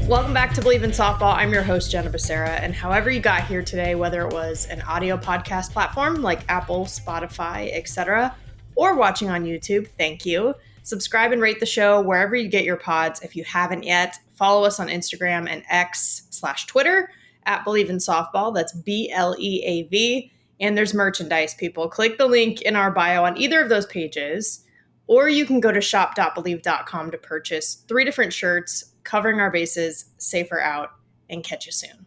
Welcome back to Bleav in Softball. I'm your host, Jenna, and however you got here today, whether it was an audio podcast platform like Apple, Spotify, etc., or watching on YouTube, thank you. Subscribe and rate the show wherever you get your pods. If you haven't yet, follow us on Instagram and X/Twitter at Bleav in Softball. That's BLEAV. And there's merchandise, people. Click the link in our bio on either of those pages, or you can go to shop.bleav.com to purchase 3 different shirts covering our bases, safer out, and catch you soon.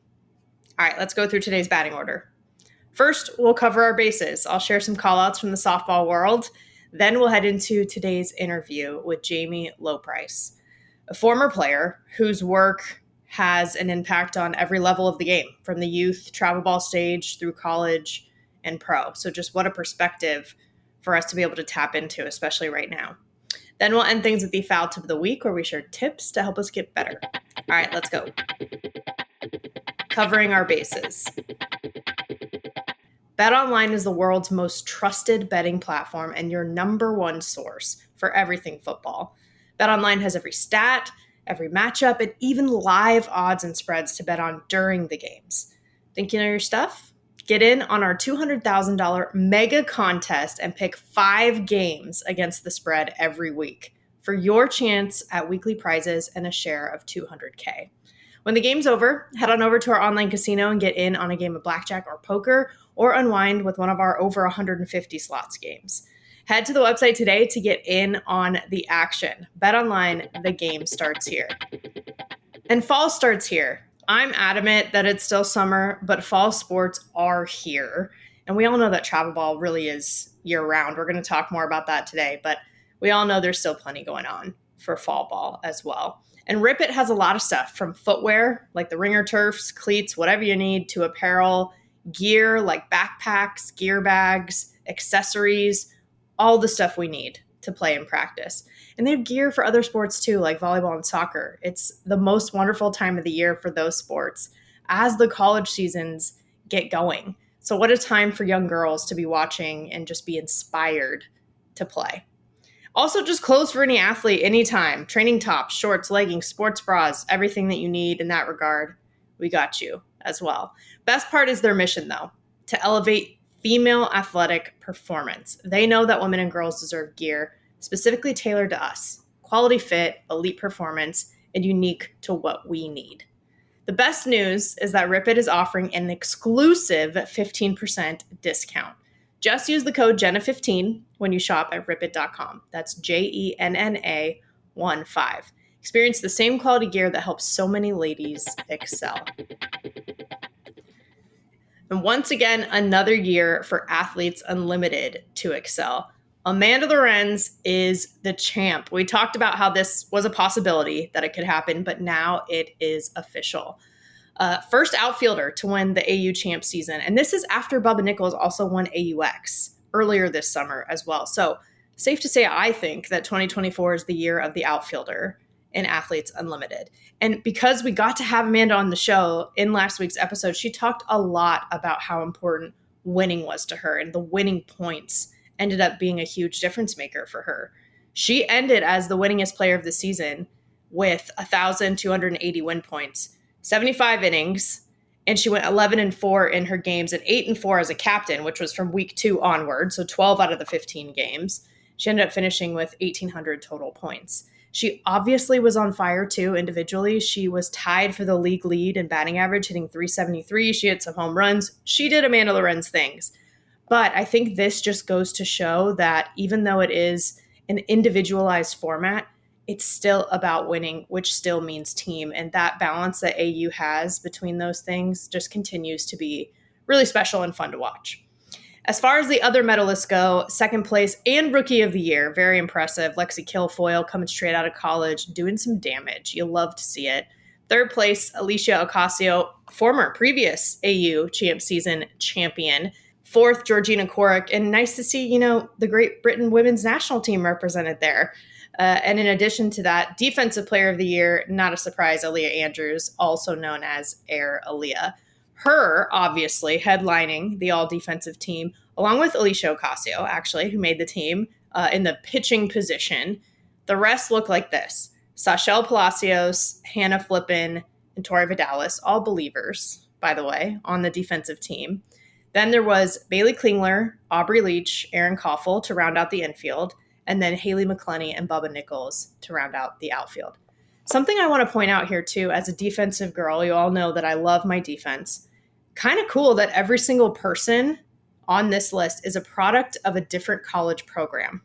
All right, let's go through today's batting order. First, we'll cover our bases. I'll share some callouts from the softball world. Then we'll head into today's interview with Jami Lobpries, a former player whose work has an impact on every level of the game, from the youth travel ball stage through college and pro. So just what a perspective for us to be able to tap into, especially right now. Then we'll end things with the foul tip of the week, where we share tips to help us get better. All right, let's go. Covering our bases. BetOnline is the world's most trusted betting platform and your number one source for everything football. BetOnline has every stat, every matchup, and even live odds and spreads to bet on during the games. Think you know your stuff? Get in on our $200,000 mega contest and pick 5 games against the spread every week for your chance at weekly prizes and a share of $200K. When the game's over, head on over to our online casino and get in on a game of blackjack or poker, or unwind with one of our over 150 slots games. Head to the website today to get in on the action. BetOnline, the game starts here. And fall starts here. I'm adamant that it's still summer, but fall sports are here. And we all know that travel ball really is year-round. We're going to talk more about that today, but we all know there's still plenty going on for fall ball as well. And Rip It has a lot of stuff, from footwear, like the ringer turfs, cleats, whatever you need, to apparel, gear like backpacks, gear bags, accessories, all the stuff we need to play and practice. And they have gear for other sports too, like volleyball and soccer. It's the most wonderful time of the year for those sports as the college seasons get going. So what a time for young girls to be watching and just be inspired to play. Also, just clothes for any athlete, anytime. Training tops, shorts, leggings, sports bras, everything that you need in that regard. We got you as well. Best part is their mission, though, to elevate female athletic performance. They know that women and girls deserve gear specifically tailored to us, quality fit, elite performance, and unique to what we need. The best news is that Rip It is offering an exclusive 15% discount. Just use the code Jenna15 when you shop at ripit.com. That's JENNA15. Experience the same quality gear that helps so many ladies excel. And once again, another year for Athletes Unlimited to excel. Amanda Lorenz is the champ. We talked about how this was a possibility that it could happen, but now it is official. First outfielder to win the AU champ season. And this is after Bubba Nichols also won AUX earlier this summer as well. So safe to say, I think that 2024 is the year of the outfielder in Athletes Unlimited. And because we got to have Amanda on the show in last week's episode, she talked a lot about how important winning was to her, and the winning points ended up being a huge difference maker for her. She ended as the winningest player of the season with 1,280 win points, 75 innings, and she went 11-4 in her games and 8-4 as a captain, which was from week 2 onward, so 12 out of the 15 games. She ended up finishing with 1,800 total points. She obviously was on fire too individually. She was tied for the league lead in batting average, hitting .373. She hit some home runs. She did Amanda Lorenz things. But I think this just goes to show that even though it is an individualized format, it's still about winning, which still means team. And that balance that AU has between those things just continues to be really special and fun to watch. As far as the other medalists go, second place and rookie of the year, very impressive. Lexi Kilfoyle coming straight out of college, doing some damage. You'll love to see it. Third place, Alicia Ocasio, previous AU champ season champion. Fourth, Georgina Korik. And nice to see, the Great Britain women's national team represented there. And in addition to that, Defensive Player of the Year, not a surprise, Aaliyah Andrews, also known as Air Aaliyah. Her, obviously, headlining the all-defensive team, along with Alicia Ocasio, actually, who made the team in the pitching position. The rest look like this. Sashelle Palacios, Hannah Flippin, and Tori Vidalis, all Bleavers, by the way, on the defensive team. Then there was Bailey Klingler, Aubrey Leach, Erin Koffel to round out the infield, and then Haley McClenny and Bubba Nichols to round out the outfield. Something I want to point out here, too, as a defensive girl, you all know that I love my defense. Kind of cool that every single person on this list is a product of a different college program.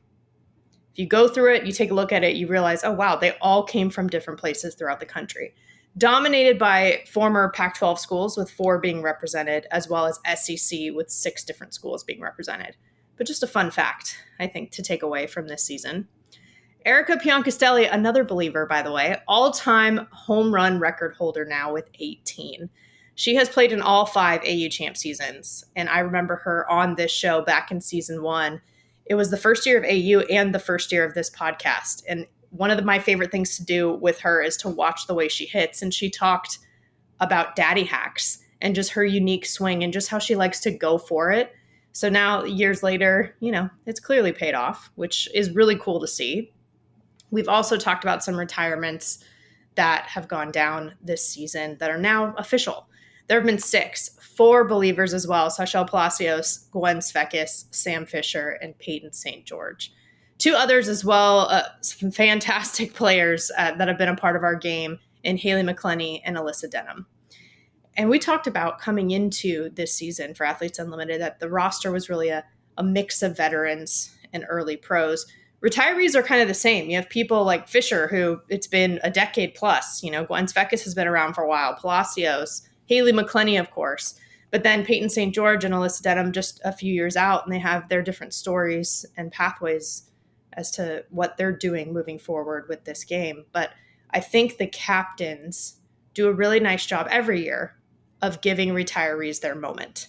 If you go through it, you take a look at it, you realize, oh, wow, they all came from different places throughout the country. Dominated by former Pac-12 schools, with 4 being represented, as well as SEC with 6 different schools being represented. But just a fun fact, I think, to take away from this season. Erica Piancastelli, another Bleaver, by the way, all-time home run record holder now with 18. She has played in all 5 AU champ seasons, and I remember her on this show back in season 1. It was the first year of AU and the first year of this podcast, and one of my favorite things to do with her is to watch the way she hits, and she talked about daddy hacks and just her unique swing and just how she likes to go for it. So now, years later, it's clearly paid off, which is really cool to see. We've also talked about some retirements that have gone down this season that are now official. There have been 6, 4 Bleavers as well: Sashelle Palacios, Gwen Svekis, Sam Fisher, and Peyton St. George. 2 others as well, some fantastic players that have been a part of our game, in Haley McClenny and Alyssa Denham. And we talked about coming into this season for Athletes Unlimited that the roster was really a mix of veterans and early pros. Retirees are kind of the same. You have people like Fisher, who it's been a decade plus. Gwen Svekis has been around for a while. Palacios, Haley McClenny, of course. But then Peyton St. George and Alyssa Denham just a few years out, and they have their different stories and pathways as to what they're doing moving forward with this game. But I think the captains do a really nice job every year of giving retirees their moment.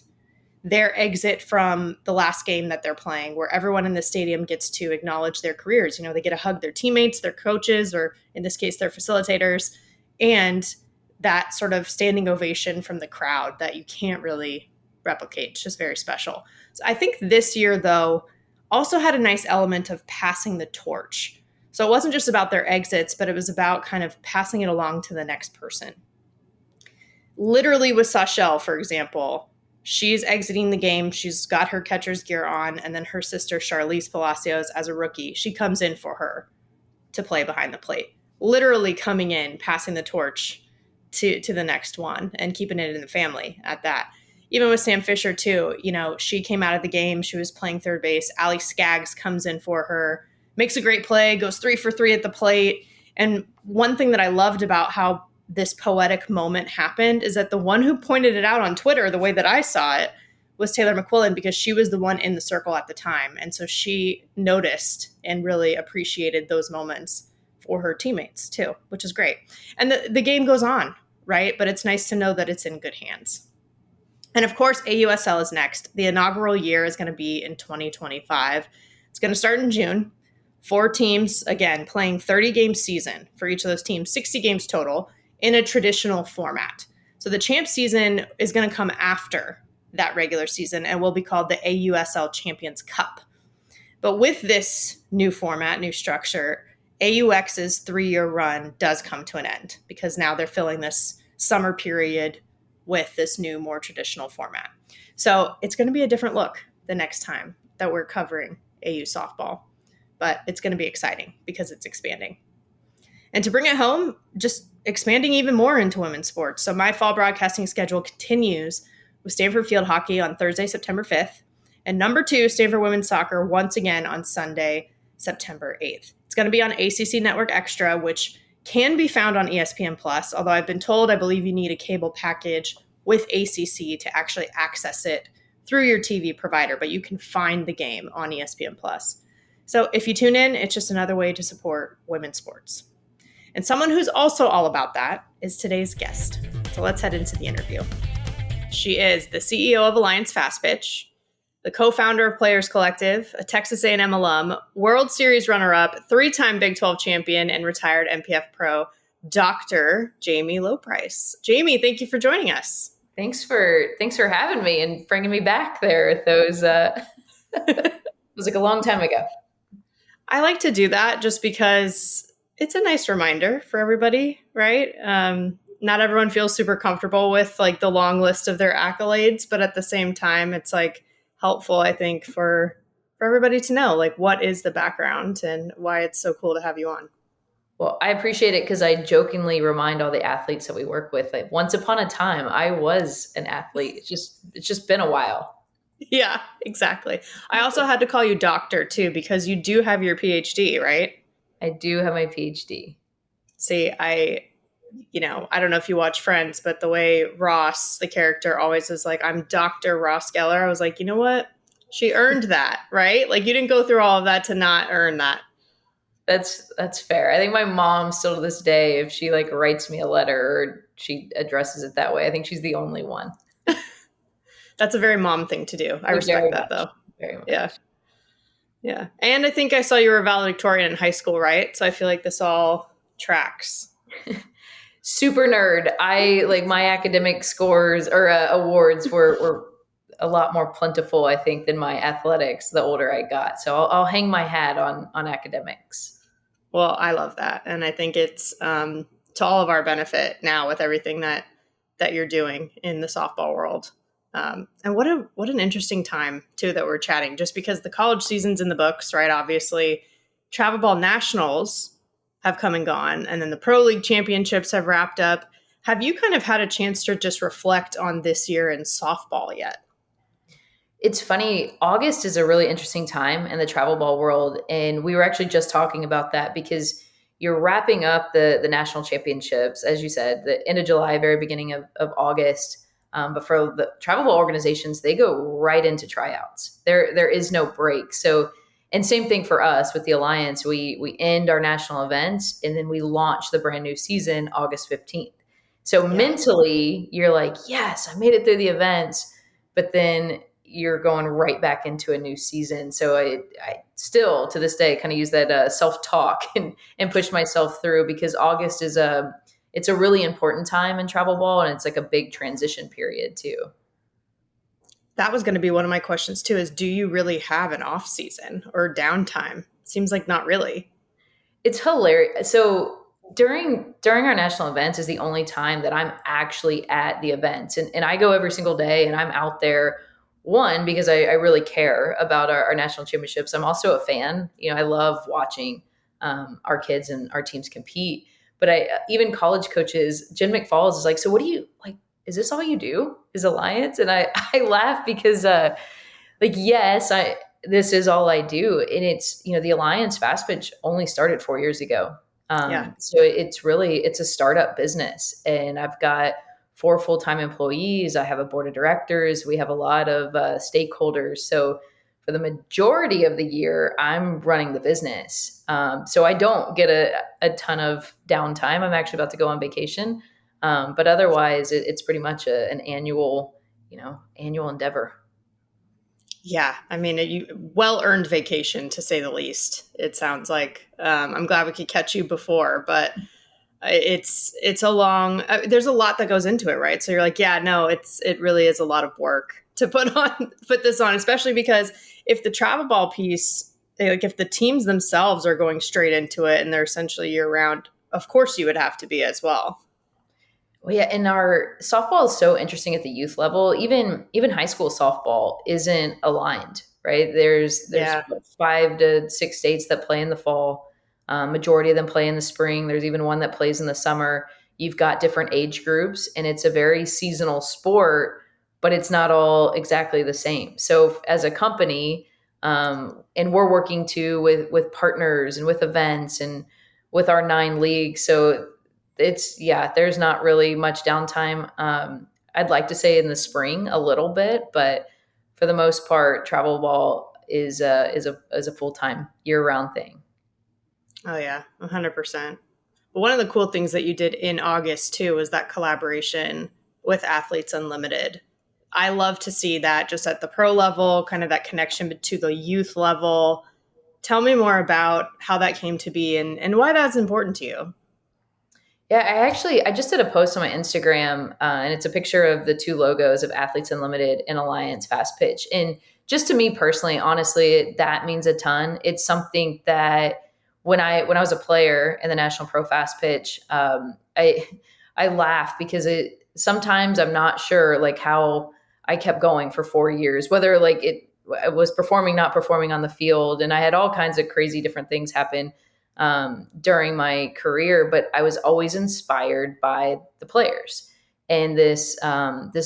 Their exit from the last game that they're playing, where everyone in the stadium gets to acknowledge their careers. They get to hug their teammates, their coaches, or in this case, their facilitators, and that sort of standing ovation from the crowd that you can't really replicate. It's just very special. So I think this year, though, also had a nice element of passing the torch. So it wasn't just about their exits, but it was about kind of passing it along to the next person. Literally with Sashelle, for example, she's exiting the game. She's got her catcher's gear on, and then her sister, Charlize Palacios, as a rookie, she comes in for her to play behind the plate. Literally coming in, passing the torch to the next one and keeping it in the family at that. Even with Sam Fisher, too, she came out of the game. She was playing third base. Allie Skaggs comes in for her, makes a great play, goes 3 for 3 at the plate. And one thing that I loved about how this poetic moment happened is that the one who pointed it out on Twitter, the way that I saw it, was Taylor McQuillan, because she was the one in the circle at the time. And so she noticed and really appreciated those moments for her teammates too, which is great. And the game goes on, right? But it's nice to know that it's in good hands. And of course, AUSL is next. The inaugural year is going to be in 2025. It's going to start in June. 4 teams, again, playing 30-game season for each of those teams, 60 games total in a traditional format. So the champ season is going to come after that regular season and will be called the AUSL Champions Cup. But with this new format, new structure, AUX's 3-year run does come to an end because now they're filling this summer period with this new, more traditional format. So it's going to be a different look the next time that we're covering AU softball, but it's going to be exciting because it's expanding. And to bring it home, just expanding even more into women's sports. So my fall broadcasting schedule continues with Stanford Field Hockey on Thursday, September 5th, and number 2, Stanford Women's Soccer once again on Sunday, September 8th. It's going to be on ACC Network Extra, which can be found on ESPN+, although I've been told I believe you need a cable package with ACC to actually access it through your TV provider, but you can find the game on ESPN+. So if you tune in, it's just another way to support women's sports. And someone who's also all about that is today's guest. So let's head into the interview. She is the CEO of Alliance Fastpitch. the co-founder of Players Collxctive, a Texas A&M alum, World Series runner-up, 3-time Big 12 champion, and retired MPF pro, Dr. Jami Lobpries. Jami, thank you for joining us. Thanks for having me and bringing me back there. Those it was like a long time ago. I like to do that just because it's a nice reminder for everybody, right? Not everyone feels super comfortable with like the long list of their accolades, but at the same time, it's like helpful, I think, for everybody to know like what is the background and why it's so cool to have you on. Well, I appreciate it because I jokingly remind all the athletes that we work with, like once upon a time, I was an athlete. It's just been a while. Yeah, exactly. I also had to call you doctor too because you do have your PhD, right? I do have my PhD. See, I don't know if you watch Friends, but the way Ross, the character, always is like, I'm Dr. Ross Geller. I was like, you know what? She earned that, right? Like you didn't go through all of that to not earn that. That's fair. I think my mom still to this day, if she like writes me a letter or she addresses it that way, I think she's the only one. That's a very mom thing to do. I respect that though. Very much. Yeah. Yeah. And I think I saw you were valedictorian in high school, right? So I feel like this all tracks. Super nerd. I like my academic scores or awards were a lot more plentiful, I think, than my athletics the older I got. So I'll hang my hat on academics. Well, I love that. And I think it's to all of our benefit now with everything that you're doing in the softball world. And what an interesting time too that we're chatting, just because the college season's in the books, right? Obviously, travel ball nationals have come and gone, and then the pro league championships have wrapped up. Have you kind of had a chance to just reflect on this year in softball yet? It's funny. August is a really interesting time in the travel ball world, and we were actually just talking about that because you're wrapping up the national championships, as you said, the end of July, very beginning of August. But for the travel ball organizations, they go right into tryouts. There is no break. So, and same thing for us with the Alliance. We end our national events and then we launch the brand new season August 15th. So mentally, you're like, yes, I made it through the events, but then you're going right back into a new season. So I still to this day kind of use that self-talk and push myself through because August is it's a really important time in travel ball and it's like a big transition period too. That was going to be one of my questions too, is do you really have an off season or downtime? Seems like not really. It's hilarious. So during our national events is the only time that I'm actually at the events. And I go every single day and I'm out there, one, because I really care about our national championships. I'm also a fan. I love watching our kids and our teams compete. But even college coaches, Jen McFalls is like, so what do you like? Is this all you do? Is Alliance? And I laugh because yes, this is all I do. And it's, the Alliance Fastpitch only started 4 years ago. So it's a startup business and I've got 4 full-time employees. I have a board of directors. We have a lot of stakeholders. So for the majority of the year, I'm running the business. So I don't get a ton of downtime. I'm actually about to go on vacation. But otherwise it's pretty much an annual endeavor. Yeah, I mean, well-earned vacation to say the least. It sounds like I'm glad we could catch you before, but it's a long. There's a lot that goes into it, right? So you're like, yeah, no, it really is a lot of work to put this on, especially because if the travel ball piece, if the teams themselves are going straight into it and they're essentially year-round, of course you would have to be as well. Well, yeah, and our softball is so interesting at the youth level. Even high school softball isn't aligned, right? There's 5 to 6 states that play in the fall. Majority of them play in the spring. There's even one that plays in the summer. You've got different age groups, and it's a very seasonal sport, but it's not all exactly the same. So as a company, and we're working too with partners and with events and with our 9 leagues. So there's not really much downtime. I'd like to say in the spring a little bit, but for the most part, travel ball is a full-time year-round thing. Oh yeah, 100%. One of the cool things that you did in August too was that collaboration with Athletes Unlimited. I love to see that just at the pro level, kind of that connection to the youth level. Tell me more about how that came to be and why that's important to you. Yeah, I just did a post on my Instagram, and it's a picture of the two logos of Athletes Unlimited and Alliance Fastpitch. And just to me personally, honestly, that means a ton. It's something that when I was a player in the National Pro Fast Pitch, I laugh because it sometimes I'm not sure like how I kept going for 4 years, whether like I was performing, not performing on the field, and I had all kinds of crazy different things happen during my career, but I was always inspired by the players and this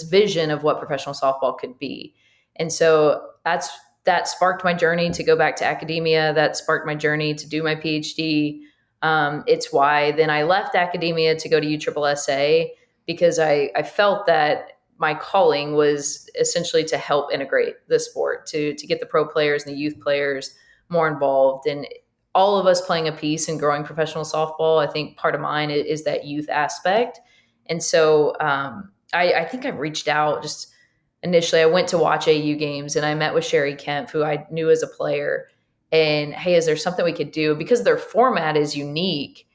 vision of what professional softball could be. And so that sparked my journey to go back to academia. That sparked my journey to do my PhD. It's why then I left academia to go to USSSA because I felt that my calling was essentially to help integrate the sport, to get the pro players and the youth players more involved. And all of us playing a piece in growing professional softball. I think part of mine is that youth aspect. And so I think I reached out just initially. I went to watch AU games and I met with Sherry Kemp, who I knew as a player. And hey, is there something we could do? Because their format is unique.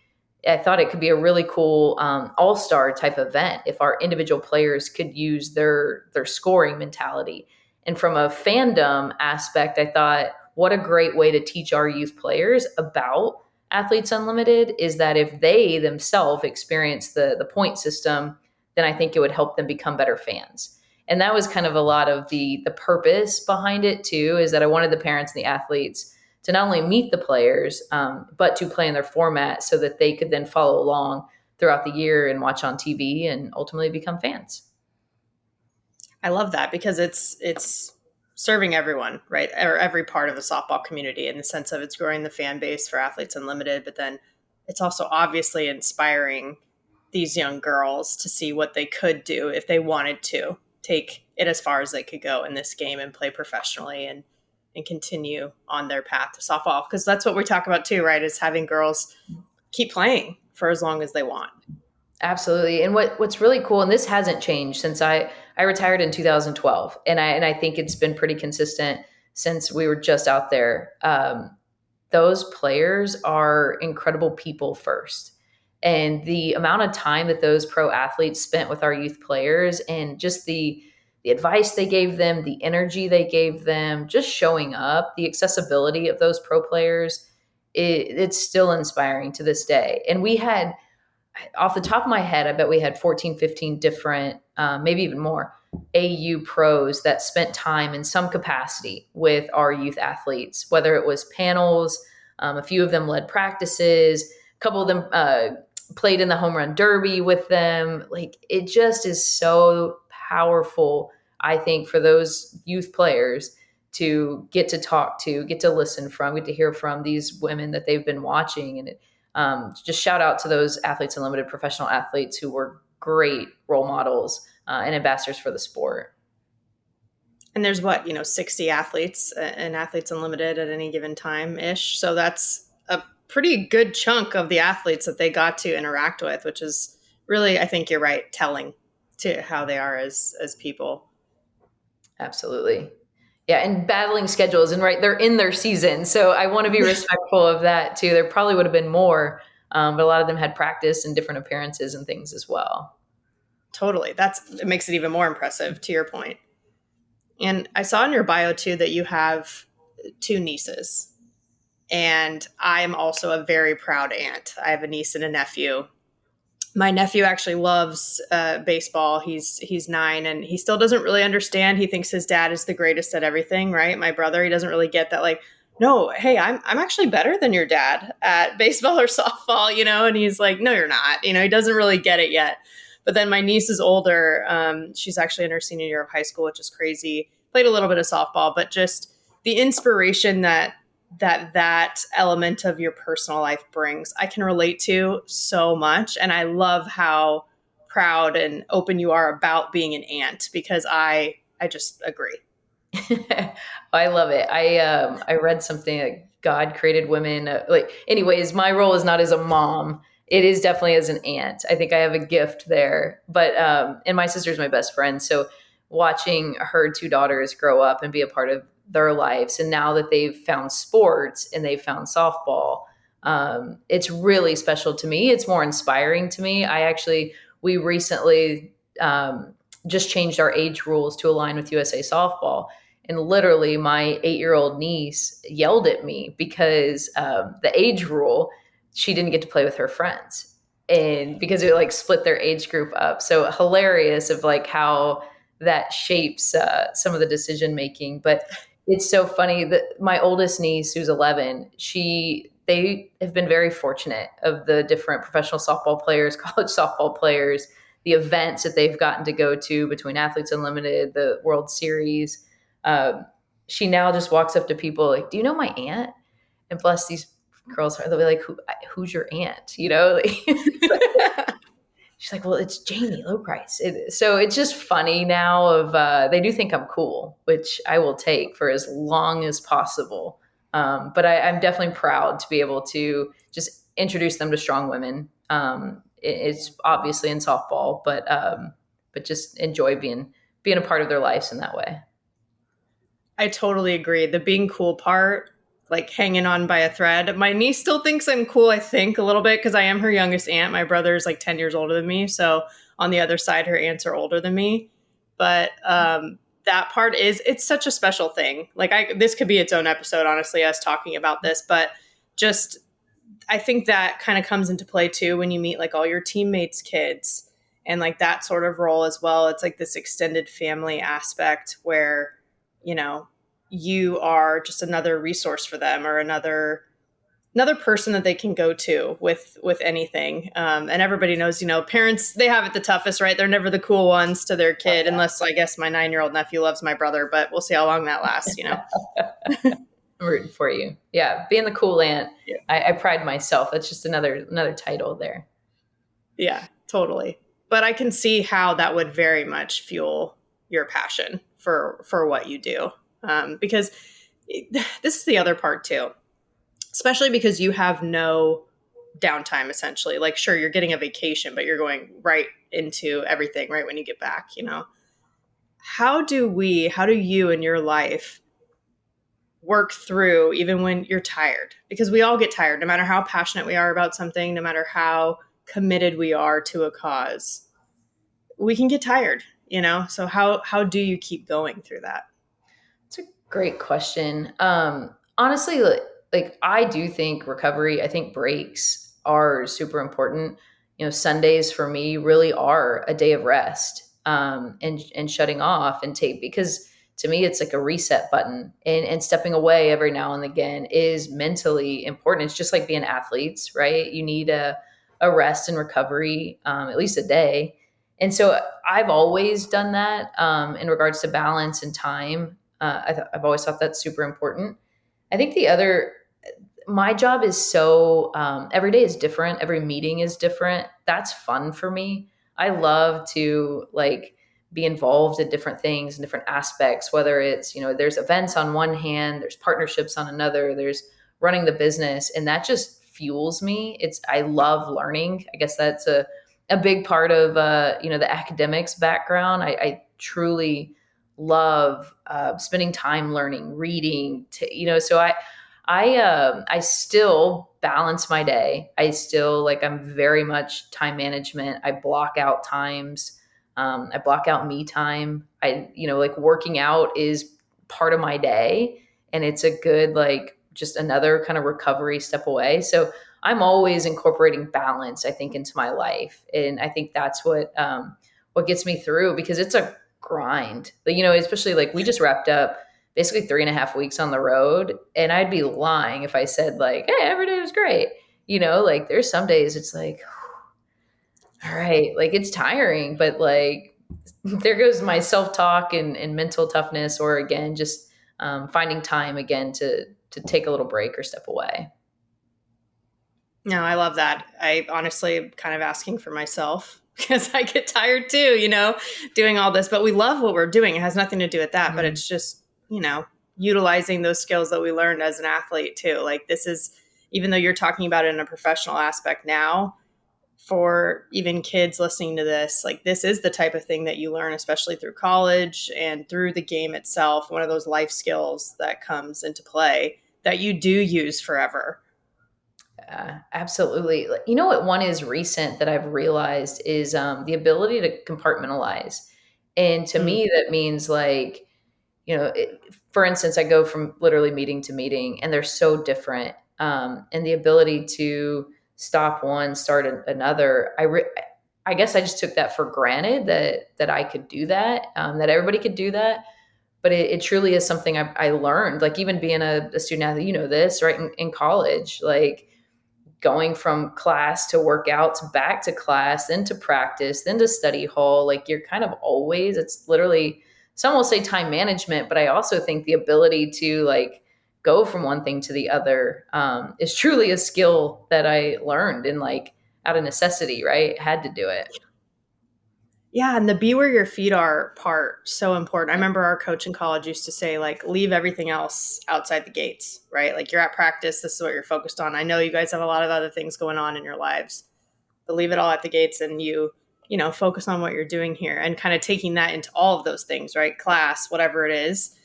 I thought it could be a really cool all-star type event if our individual players could use their scoring mentality. And from a fandom aspect, I thought, what a great way to teach our youth players about Athletes Unlimited is that if they themselves experience the point system, then I think it would help them become better fans. And that was kind of a lot of the purpose behind it too, is that I wanted the parents and the athletes to not only meet the players, but to play in their format so that they could then follow along throughout the year and watch on TV and ultimately become fans. I love that because it's serving everyone, right? Or every part of the softball community in the sense of it's growing the fan base for Athletes Unlimited, but then it's also obviously inspiring these young girls to see what they could do if they wanted to take it as far as they could go in this game and play professionally and continue on their path to softball. Because that's what we talk about too, right? Is having girls keep playing for as long as they want. Absolutely. And what's really cool, and this hasn't changed since I retired in 2012, and I think it's been pretty consistent since we were just out there. Those players are incredible people first. And the amount of time that those pro athletes spent with our youth players and just the advice they gave them, the energy they gave them, just showing up, the accessibility of those pro players, it's still inspiring to this day. And we had, off the top of my head, I bet we had 14, 15 different, maybe even more, AU pros that spent time in some capacity with our youth athletes, whether it was panels, a few of them led practices, a couple of them played in the home run derby with them. Like, it just is so powerful, I think, for those youth players to get to talk to, get to listen from, get to hear from these women that they've been watching. And just shout out to those Athletes Unlimited professional athletes who were great role models and ambassadors for the sport. And there's 60 athletes and Athletes Unlimited at any given time ish. So that's a pretty good chunk of the athletes that they got to interact with, which is really, I think you're right, telling to how they are as people. Absolutely. Yeah, and battling schedules, and right, they're in their season. So I want to be respectful of that too. There probably would have been more, but a lot of them had practice and different appearances and things as well. Totally. It makes it even more impressive, to your point. And I saw in your bio too that you have 2 nieces. And I'm also a very proud aunt. I have a niece and a nephew. My nephew actually loves baseball. He's 9 and he still doesn't really understand. He thinks his dad is the greatest at everything, right? My brother, he doesn't really get that, like, no, hey, I'm actually better than your dad at baseball or softball, and he's like, no, you're not. He doesn't really get it yet. But then my niece is older. She's actually in her senior year of high school, which is crazy. Played a little bit of softball, but just the inspiration that element of your personal life brings, I can relate to so much. And I love how proud and open you are about being an aunt, because I just agree. I love it. I read something that God created women. Anyways, my role is not as a mom. It is definitely as an aunt. I think I have a gift there. But and my sister's my best friend. So watching her two daughters grow up and be a part of their lives. And now that they've found sports and they've found softball, it's really special to me. It's more inspiring to me. We recently just changed our age rules to align with USA softball. And literally, my 8-year-old niece yelled at me because the age rule, she didn't get to play with her friends. And because it like split their age group up. So hilarious of like how that shapes some of the decision making. But it's so funny that my oldest niece, who's 11, they have been very fortunate of the different professional softball players, college softball players, the events that they've gotten to go to between Athletes Unlimited, the World Series. She now just walks up to people like, "Do you know my aunt?" And bless these girls, they'll be like, "Who's your aunt?" You know? She's like, "Well, it's Jami Lobpries." So it's just funny now they do think I'm cool, which I will take for as long as possible. But I'm definitely proud to be able to just introduce them to strong women. It's obviously in softball, but just enjoy being a part of their lives in that way. I totally agree. The being cool part, like hanging on by a thread. My niece still thinks I'm cool, I think, a little bit because I am her youngest aunt. My brother's like 10 years older than me. So on the other side, her aunts are older than me. But that part it's such a special thing. Like this could be its own episode, honestly, us talking about this. But just, I think that kind of comes into play too when you meet like all your teammates' kids and like that sort of role as well. It's like this extended family aspect where, you know, you are just another resource for them or another person that they can go to with anything. And everybody knows, parents, they have it the toughest, right? They're never the cool ones to their kid, unless I guess my 9-year-old nephew loves my brother, but we'll see how long that lasts, I'm rooting for you. Yeah. Being the cool aunt. Yeah. I pride myself. That's just another title there. Yeah, totally. But I can see how that would very much fuel your passion for what you do. Because this is the other part too, especially because you have no downtime essentially. Like, sure, you're getting a vacation, but you're going right into everything right when you get back, How do you in your life work through even when you're tired? Because we all get tired, no matter how passionate we are about something, no matter how committed we are to a cause, we can get tired, So how do you keep going through that? It's a great question. Honestly, like I do think recovery, I think breaks are super important. Sundays for me really are a day of rest, and shutting off and take, because to me it's like a reset button, and stepping away every now and again is mentally important. It's just like being athletes, right? You need a rest and recovery, at least a day. And so I've always done that, in regards to balance and time. I've always thought that's super important. I think my job is so, every day is different. Every meeting is different. That's fun for me. I love to like be involved in different things and different aspects, whether it's, there's events on one hand, there's partnerships on another, there's running the business. And that just fuels me. I love learning. I guess that's a big part of, the academics background. I truly love spending time learning, reading. So I still balance my day. I'm very much time management. I block out times. I block out me time. Like working out is part of my day, and it's a good, like, just another kind of recovery step away. So I'm always incorporating balance, I think, into my life. And I think that's what gets me through, because it's a grind. Especially like we just wrapped up basically 3.5 weeks on the road. And I'd be lying if I said like, hey, every day was great. Like there's some days it's like, all right, like it's tiring, but like there goes my self-talk and mental toughness, or again, just finding time again to take a little break or step away. No, I love that. I honestly am kind of asking for myself because I get tired too, doing all this, but we love what we're doing. It has nothing to do with that, but it's just, utilizing those skills that we learned as an athlete too. Like this is, even though you're talking about it in a professional aspect now, for even kids listening to this, like this is the type of thing that you learn, especially through college and through the game itself. One of those life skills that comes into play that you do use forever. Absolutely. You know what one is recent that I've realized is the ability to compartmentalize. And to Mm. me, that means like, for instance, I go from literally meeting to meeting, and they're so different. And the ability to stop one, start another. I guess I just took that for granted that I could do that, that everybody could do that. But it truly is something I learned. Like even being a student athlete, you know this, right? In college, like going from class to workouts, back to class, then to practice, then to study hall. Like you're kind of always, it's literally, some will say time management, but I also think the ability to like go from one thing to the other is truly a skill that I learned and like out of necessity, right? Had to do it. Yeah, and the be where your feet are part, so important. I remember our coach in college used to say, like, leave everything else outside the gates, right? Like you're at practice, this is what you're focused on. I know you guys have a lot of other things going on in your lives, but leave it all at the gates and focus on what you're doing here and kind of taking that into all of those things, right? Class, whatever it is.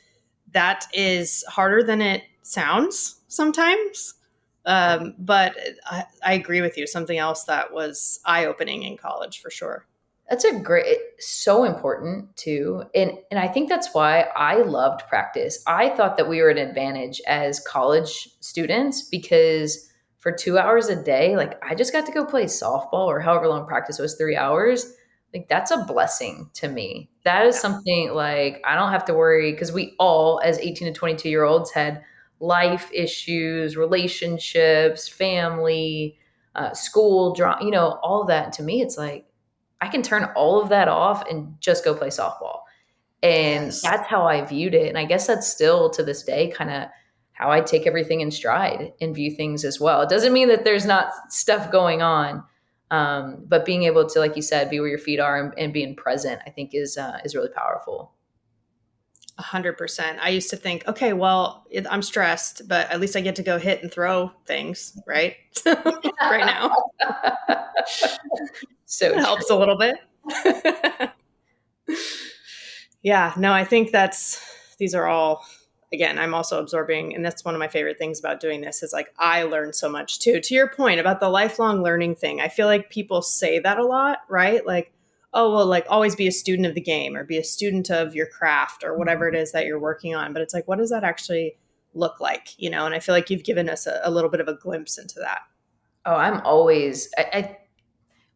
That is harder than it sounds sometimes. But I agree with you. Something else that was eye opening in college for sure. That's a great, so important too. And I think that's why I loved practice. I thought that we were at an advantage as college students because for 2 hours a day, like I just got to go play softball or however long practice was, 3 hours. Like that's a blessing to me. That is Yeah. something like I don't have to worry because we all, as 18 to 22-year-olds, had life issues, relationships, family, school, all of that. And to me, it's like, I can turn all of that off and just go play softball. And Yes. that's how I viewed it. And I guess that's still to this day kind of how I take everything in stride and view things as well. It doesn't mean that there's not stuff going on, but being able to, like you said, be where your feet are and being present, I think is really powerful. 100%. I used to think, okay, well, I'm stressed, but at least I get to go hit and throw things, right? Right now. So It true. helps a little bit. Yeah, no, I think these are all, again, I'm also absorbing, and that's one of my favorite things about doing this is like I learn so much too. To your point about the lifelong learning thing, I feel like people say that a lot, right? Like, oh, well, like always be a student of the game or be a student of your craft or whatever it is that you're working on. But it's like, what does that actually look like? And I feel like you've given us a little bit of a glimpse into that. Oh, I'm always,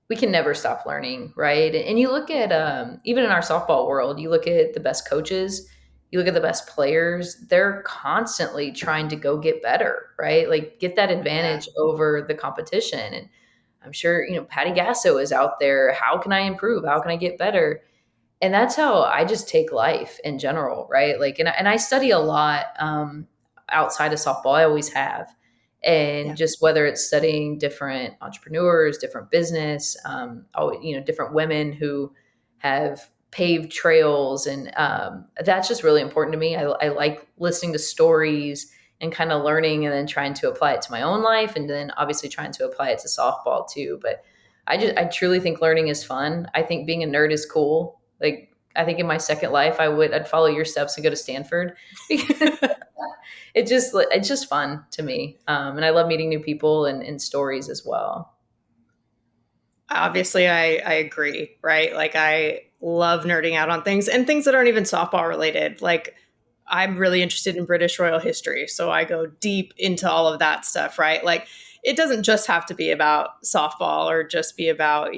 we can never stop learning, right? And you look at even in our softball world, you look at the best coaches, you look at the best players, they're constantly trying to go get better, right? Like get that Yeah. advantage over the competition. And I'm sure, Patty Gasso is out there. How can I improve? How can I get better? And that's how I just take life in general, right? Like, and I study a lot outside of softball. I always have, and Yeah. just whether it's studying different entrepreneurs, different business, different women who have paved trails, and that's just really important to me. I like listening to stories and kind of learning, and then trying to apply it to my own life, and then obviously trying to apply it to softball too. But I truly think learning is fun. I think being a nerd is cool. Like I think in my second life, I'd follow your steps and go to Stanford because it's just fun to me, and I love meeting new people and stories as well. Obviously, I agree, right? Like, I love nerding out on things and things that aren't even softball related. Like, I'm really interested in British royal history. So I go deep into all of that stuff, right? Like, it doesn't just have to be about softball or just be about,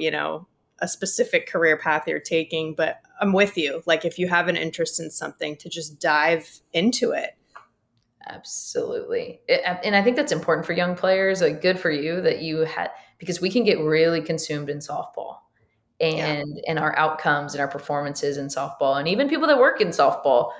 a specific career path you're taking. But I'm with you. Like, if you have an interest in something, to just dive into it. Absolutely. And I think that's important for young players. Like, good for you that you had, because we can get really consumed in softball Yeah. and our outcomes and our performances in softball, and even people that work in softball,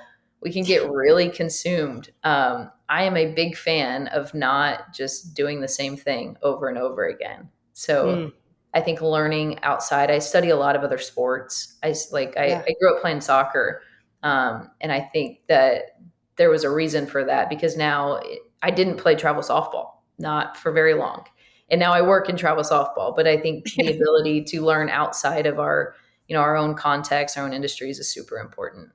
we can get really consumed. I am a big fan of not just doing the same thing over and over again. So Mm, I think learning outside. I study a lot of other sports. yeah. I grew up playing soccer, and I think that there was a reason for that because now I didn't play travel softball, not for very long. And now I work in travel softball, but I think the ability to learn outside of our, our own context, our own industries is super important.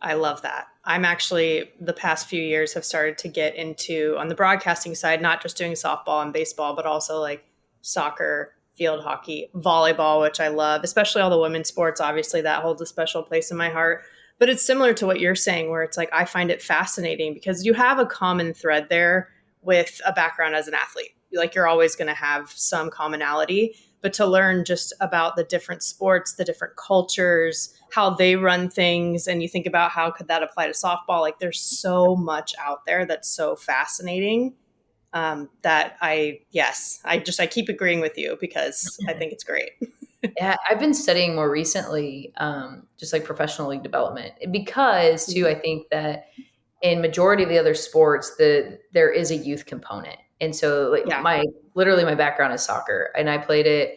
I love that. I'm actually, the past few years, have started to get into, on the broadcasting side, not just doing softball and baseball, but also like soccer, field hockey, volleyball, which I love, especially all the women's sports. Obviously, that holds a special place in my heart. But it's similar to what you're saying, where it's like, I find it fascinating because you have a common thread there with a background as an athlete. Like, you're always going to have some commonality, but to learn just about the different sports, the different cultures, how they run things, and you think about how could that apply to softball, like there's so much out there that's so fascinating, that I keep agreeing with you because I think it's great. Yeah, I've been studying more recently, just like professional league development, because too, I think that in majority of the other sports, there is a youth component. And so like Yeah. my background is soccer, and I played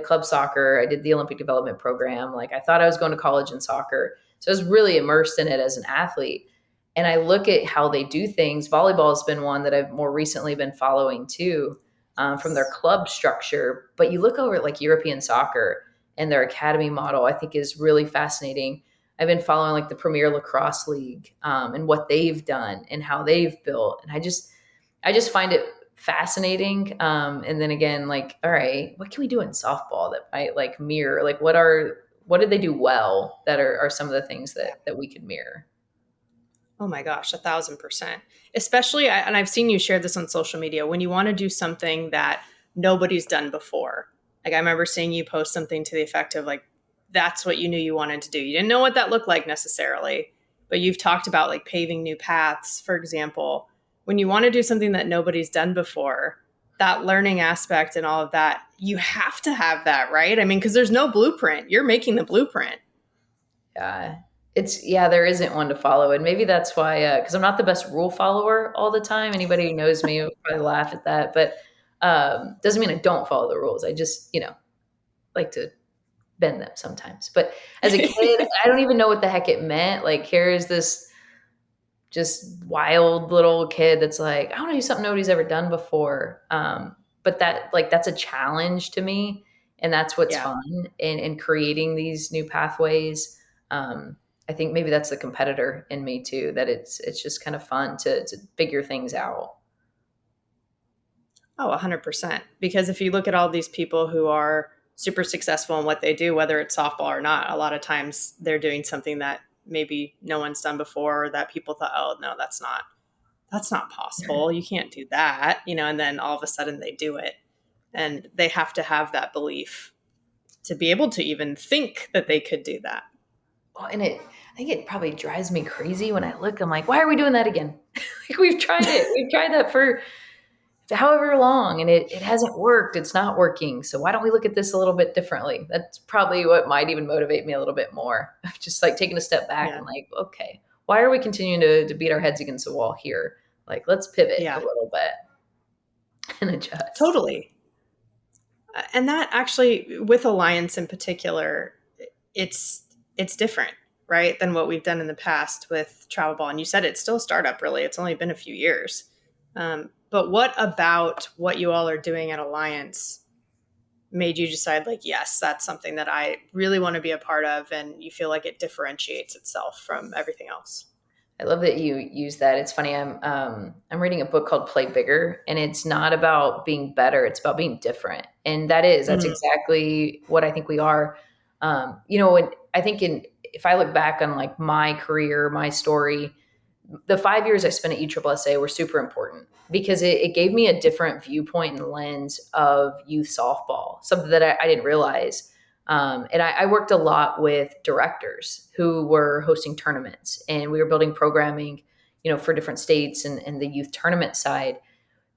club soccer. I did the Olympic development program. Like, I thought I was going to college in soccer. So I was really immersed in it as an athlete. And I look at how they do things. Volleyball has been one that I've more recently been following too, from their club structure. But you look over at like European soccer and their academy model, I think is really fascinating. I've been following like the Premier Lacrosse League, and what they've done and how they've built. And I just find it fascinating. And then again, like, all right, what can we do in softball that might like mirror, like what did they do well that are some of the things that we could mirror? Oh my gosh, 1,000%. Especially, and I've seen you share this on social media, when you want to do something that nobody's done before. Like, I remember seeing you post something to the effect of like, that's what you knew you wanted to do. You didn't know what that looked like necessarily, but you've talked about like paving new paths, for example. When you want to do something that nobody's done before, that learning aspect and all of that, you have to have that, right? I mean, because there's no blueprint. You're making the blueprint. There isn't one to follow. And maybe that's why, because I'm not the best rule follower all the time. Anybody who knows me would probably laugh at that, but doesn't mean I don't follow the rules. I just, like to bend them sometimes. But as a kid, I don't even know what the heck it meant. Like, here is this just wild little kid that's like, I want to do something nobody's ever done before. But that's a challenge to me. And that's what's Yeah. fun in creating these new pathways. I think maybe that's the competitor in me too, that it's just kind of fun to figure things out. Oh, 100%. Because if you look at all these people who are super successful in what they do, whether it's softball or not, a lot of times they're doing something that maybe no one's done before, or that people thought, oh, no, that's not possible. You can't do that, and then all of a sudden they do it. And they have to have that belief to be able to even think that they could do that. Well, and I think it probably drives me crazy when I look, I'm like, why are we doing that again? Like, we've tried it. We've tried that for however long, and it hasn't worked. It's not working. So why don't we look at this a little bit differently? That's probably what might even motivate me a little bit more. Just like taking a step back Yeah. and like, okay, why are we continuing to beat our heads against the wall here? Like, let's pivot a Yeah, little bit and adjust. totally. And that actually, with Alliance in particular, it's different, right, than what we've done in the past with travel ball. And you said it's still a startup, really. It's only been a few years. But what about what you all are doing at Alliance made you decide, like, yes, that's something that I really want to be a part of, and you feel like it differentiates itself from everything else? I love that you use that. It's funny. I'm reading a book called Play Bigger, and it's not about being better. It's about being different, and that's Mm. exactly what I think we are. And I think if I look back on like my career, my story, the 5 years I spent at USSSA were super important because it gave me a different viewpoint and lens of youth softball, something that I didn't realize. And I worked a lot with directors who were hosting tournaments, and we were building programming, for different states and the youth tournament side.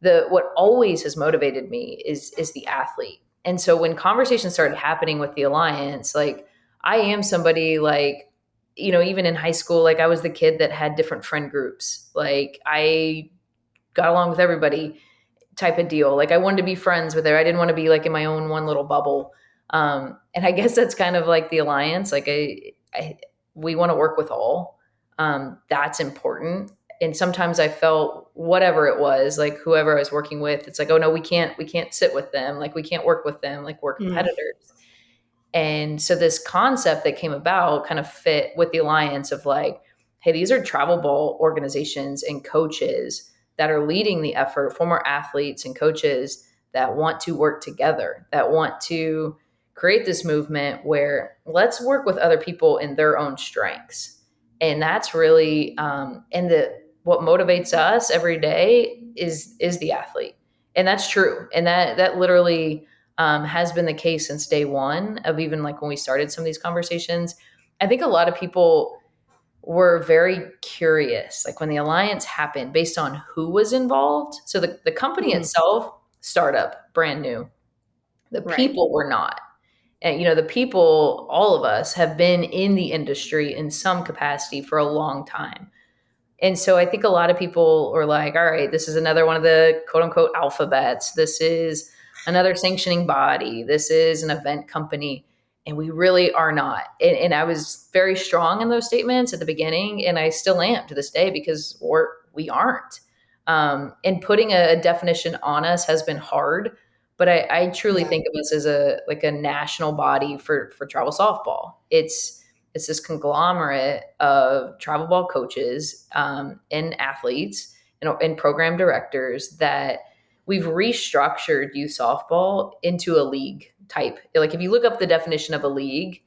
What always has motivated me is the athlete. And so when conversations started happening with the Alliance, like, I am somebody like, even in high school, like, I was the kid that had different friend groups. Like, I got along with everybody type of deal. Like, I wanted to be friends with her. I didn't want to be like in my own one little bubble. And I guess that's kind of like the Alliance. Like, we want to work with all. That's important. And sometimes I felt whatever it was, like whoever I was working with, it's like, oh no, we can't sit with them. Like we can't work with them. Like we're Mm, competitors. And so this concept that came about kind of fit with the alliance of like, hey, these are travel ball organizations and coaches that are leading the effort, former athletes and coaches that want to work together, that want to create this movement where let's work with other people in their own strengths. And that's really and the what motivates us every day is the athlete. And that's true. And that literally has been the case since day one of even like when we started some of these conversations. I think a lot of people were very curious, like when the alliance happened, based on who was involved. So the company mm, itself, startup, brand new. The right. people were not. And, the people, all of us have been in the industry in some capacity for a long time. And so I think a lot of people are like, all right, this is another one of the quote unquote alphabets. This is another sanctioning body. This is an event company. And we really are not. And I was very strong in those statements at the beginning. And I still am to this day because we aren't. And putting a definition on us has been hard. But I truly Yeah. think of us as a national body for travel softball. It's this conglomerate of travel ball coaches and athletes and program directors that we've restructured youth softball into a league type. Like if you look up the definition of a league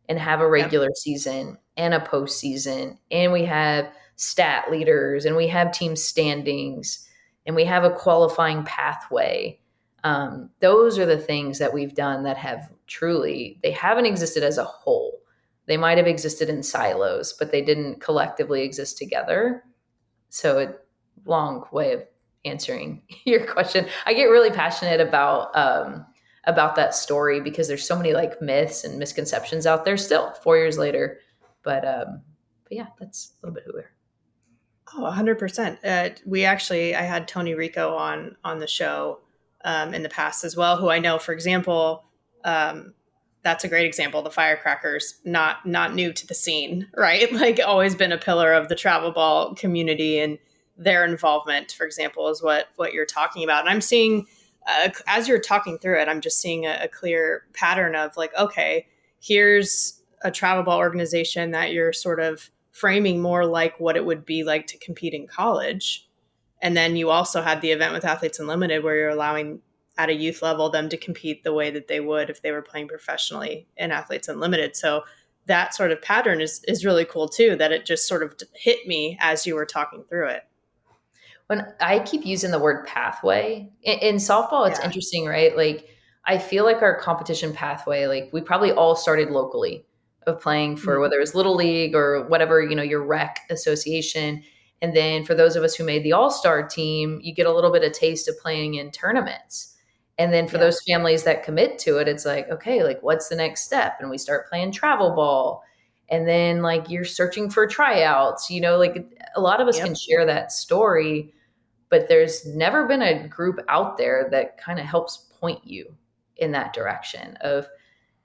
and have a Yep. regular season and a postseason, and we have stat leaders and we have team standings and we have a qualifying pathway. Those are the things that we've done that have truly, they haven't existed as a whole. They might have existed in silos, but they didn't collectively exist together. So a long way of answering your question. I get really passionate about that story because there's so many like myths and misconceptions out there still 4 years later. But yeah, that's a little bit who we are. Oh, 100%. I had Tony Rico on the show in the past as well, who I know, for example, um, that's a great example. The Firecrackers, not new to the scene, right? Like always been a pillar of the travel ball community, and their involvement, for example, is what you're talking about. And I'm seeing, as you're talking through it, I'm just seeing a clear pattern of like, okay, here's a travel ball organization that you're sort of framing more like what it would be like to compete in college. And then you also had the event with Athletes Unlimited where you're allowing at a youth level them to compete the way that they would if they were playing professionally in Athletes Unlimited. So that sort of pattern is really cool too, that it just sort of hit me as you were talking through it. When I keep using the word pathway in softball, it's Yeah. interesting, right? Like I feel like our competition pathway, like we probably all started locally of playing for Mm. whether it's little league or whatever, your rec association. And then for those of us who made the all-star team, you get a little bit of taste of playing in tournaments. And then for Yeah. those families that commit to it, it's like, okay, like what's the next step? And we start playing travel ball. And then like you're searching for tryouts, like a lot of us can Yep. share that story, but there's never been a group out there that kind of helps point you in that direction of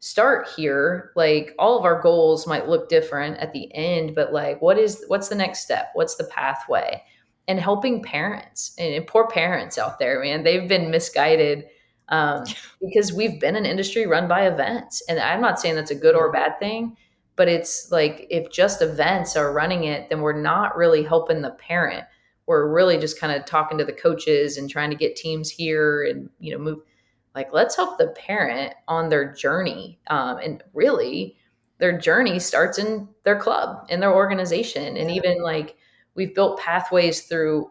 start here. Like all of our goals might look different at the end, but like what's the next step? What's the pathway? And helping parents and poor parents out there, man, they've been misguided because we've been an industry run by events. And I'm not saying that's a good or a bad thing, but it's like if just events are running it, then we're not really helping the parent. We're really just kind of talking to the coaches and trying to get teams here and move. Like let's help the parent on their journey, and really their journey starts in their club, in their organization. And Yeah. even like we've built pathways through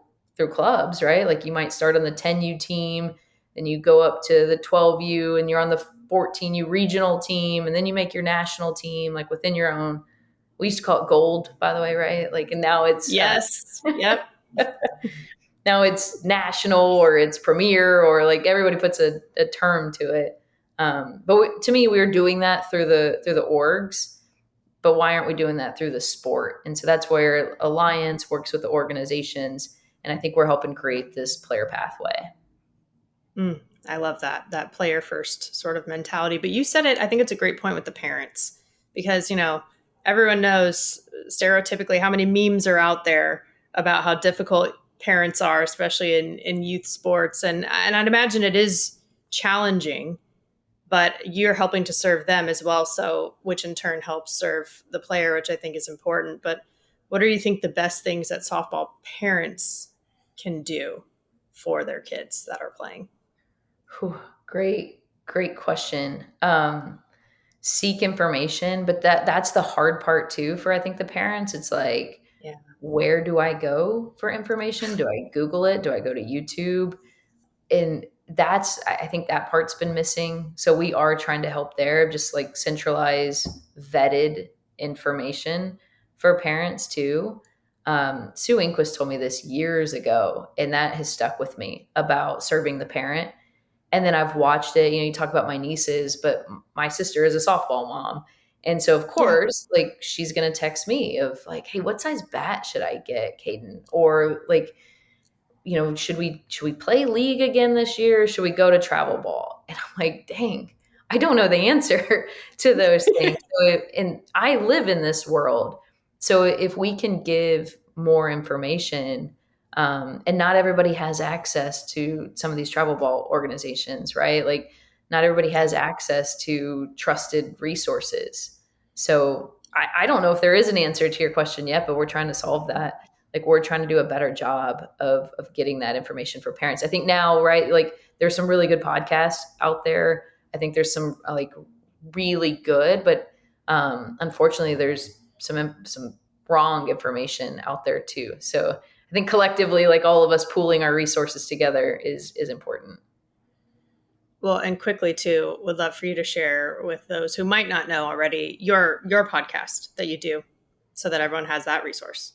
clubs, right? Like you might start on the 10U team, then you go up to the 12U and you're on the 14U regional team, and then you make your national team like within your own. We used to call it gold, by the way, right? Like, and now it's Yes. Yep. now it's national or it's premier or like everybody puts a term to it. To me, we were doing that through the orgs, but why aren't we doing that through the sport? And so that's where Alliance works with the organizations, and I think we're helping create this player pathway. Mm, I love that player first sort of mentality. But you said it, I think it's a great point with the parents because, everyone knows stereotypically how many memes are out there about how difficult parents are, especially in youth sports. And I'd imagine it is challenging, but you're helping to serve them as well. So, which in turn helps serve the player, which I think is important. But what do you think the best things that softball parents can do for their kids that are playing? Whew, great question. Seek information, but that's the hard part too for I think the parents. It's like, Yeah. where do I go for information? Do I Google it? Do I go to YouTube? And that's I think that part's been missing. So we are trying to help there, just like centralize vetted information for parents too. Sue Inquist told me this years ago, and that has stuck with me about serving the parent. And then I've watched it. You talk about my nieces, but my sister is a softball mom. And so, of Yeah. course, like she's going to text me of like, hey, what size bat should I get, Caden? Or like, should we play league again this year? Should we go to travel ball? And I'm like, dang, I don't know the answer to those things. And I live in this world. So if we can give more information, and not everybody has access to some of these travel ball organizations, right? Like not everybody has access to trusted resources. So I don't know if there is an answer to your question yet, but we're trying to solve that. Like we're trying to do a better job of getting that information for parents. I think now, right, like there's some really good podcasts out there. I think there's some like really good, but unfortunately there's some wrong information out there too. So I think collectively, like all of us pooling our resources together is important. Well, and quickly too, would love for you to share with those who might not know already your podcast that you do, so that everyone has that resource.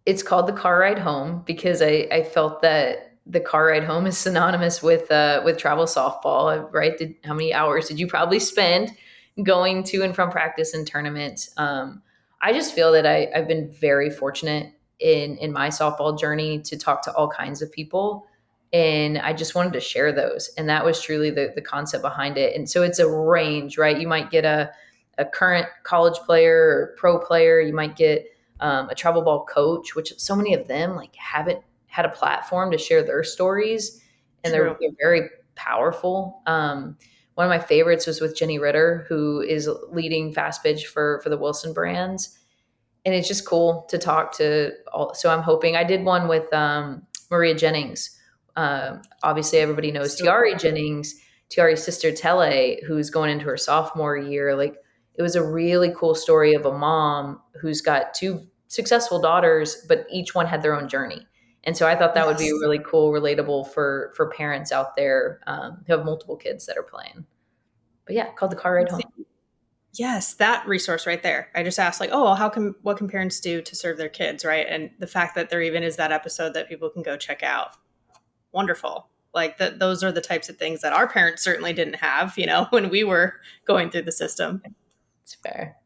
It's called The Car Ride Home because I felt that the car ride home is synonymous with travel softball, right? How many hours did you probably spend going to and from practice and tournaments? I just feel that I've been very fortunate in my softball journey to talk to all kinds of people. And I just wanted to share those. And that was truly the concept behind it. And so it's a range, right? You might get a current college player or pro player. You might get a travel ball coach, which so many of them like haven't had a platform to share their stories, and they're, True. they're very powerful. One of my favorites was with Jenny Ritter, who is leading fast pitch for the Wilson brands, and it's just cool to talk to all. So I'm hoping I did one with Maria Jennings. Obviously, everybody knows So Tiari cool. Jennings, Tiari's sister Tele, who's going into her sophomore year. Like it was a really cool story of a mom who's got two successful daughters, but each one had their own journey. And so I thought that would be Yes. really cool, relatable for parents out there who have multiple kids that are playing. But yeah, called The Car Ride Home. Yes, that resource right there. I just asked like, oh, well, what can parents do to serve their kids, right? And the fact that there even is that episode that people can go check out. Wonderful. Like those are the types of things that our parents certainly didn't have, when we were going through the system. It's fair.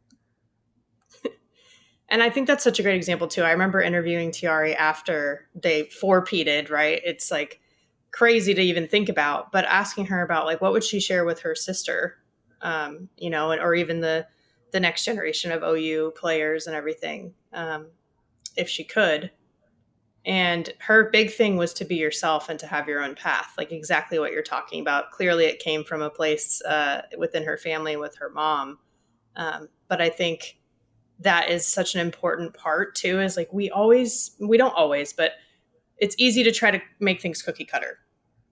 And I think that's such a great example too. I remember interviewing Tiari after they four-peated, right? It's like crazy to even think about, but asking her about like what would she share with her sister, or even the next generation of OU players and everything, if she could. And her big thing was to be yourself and to have your own path, like exactly what you're talking about. Clearly, it came from a place within her family with her mom. But I think that is such an important part too, is like we don't always, but it's easy to try to make things cookie cutter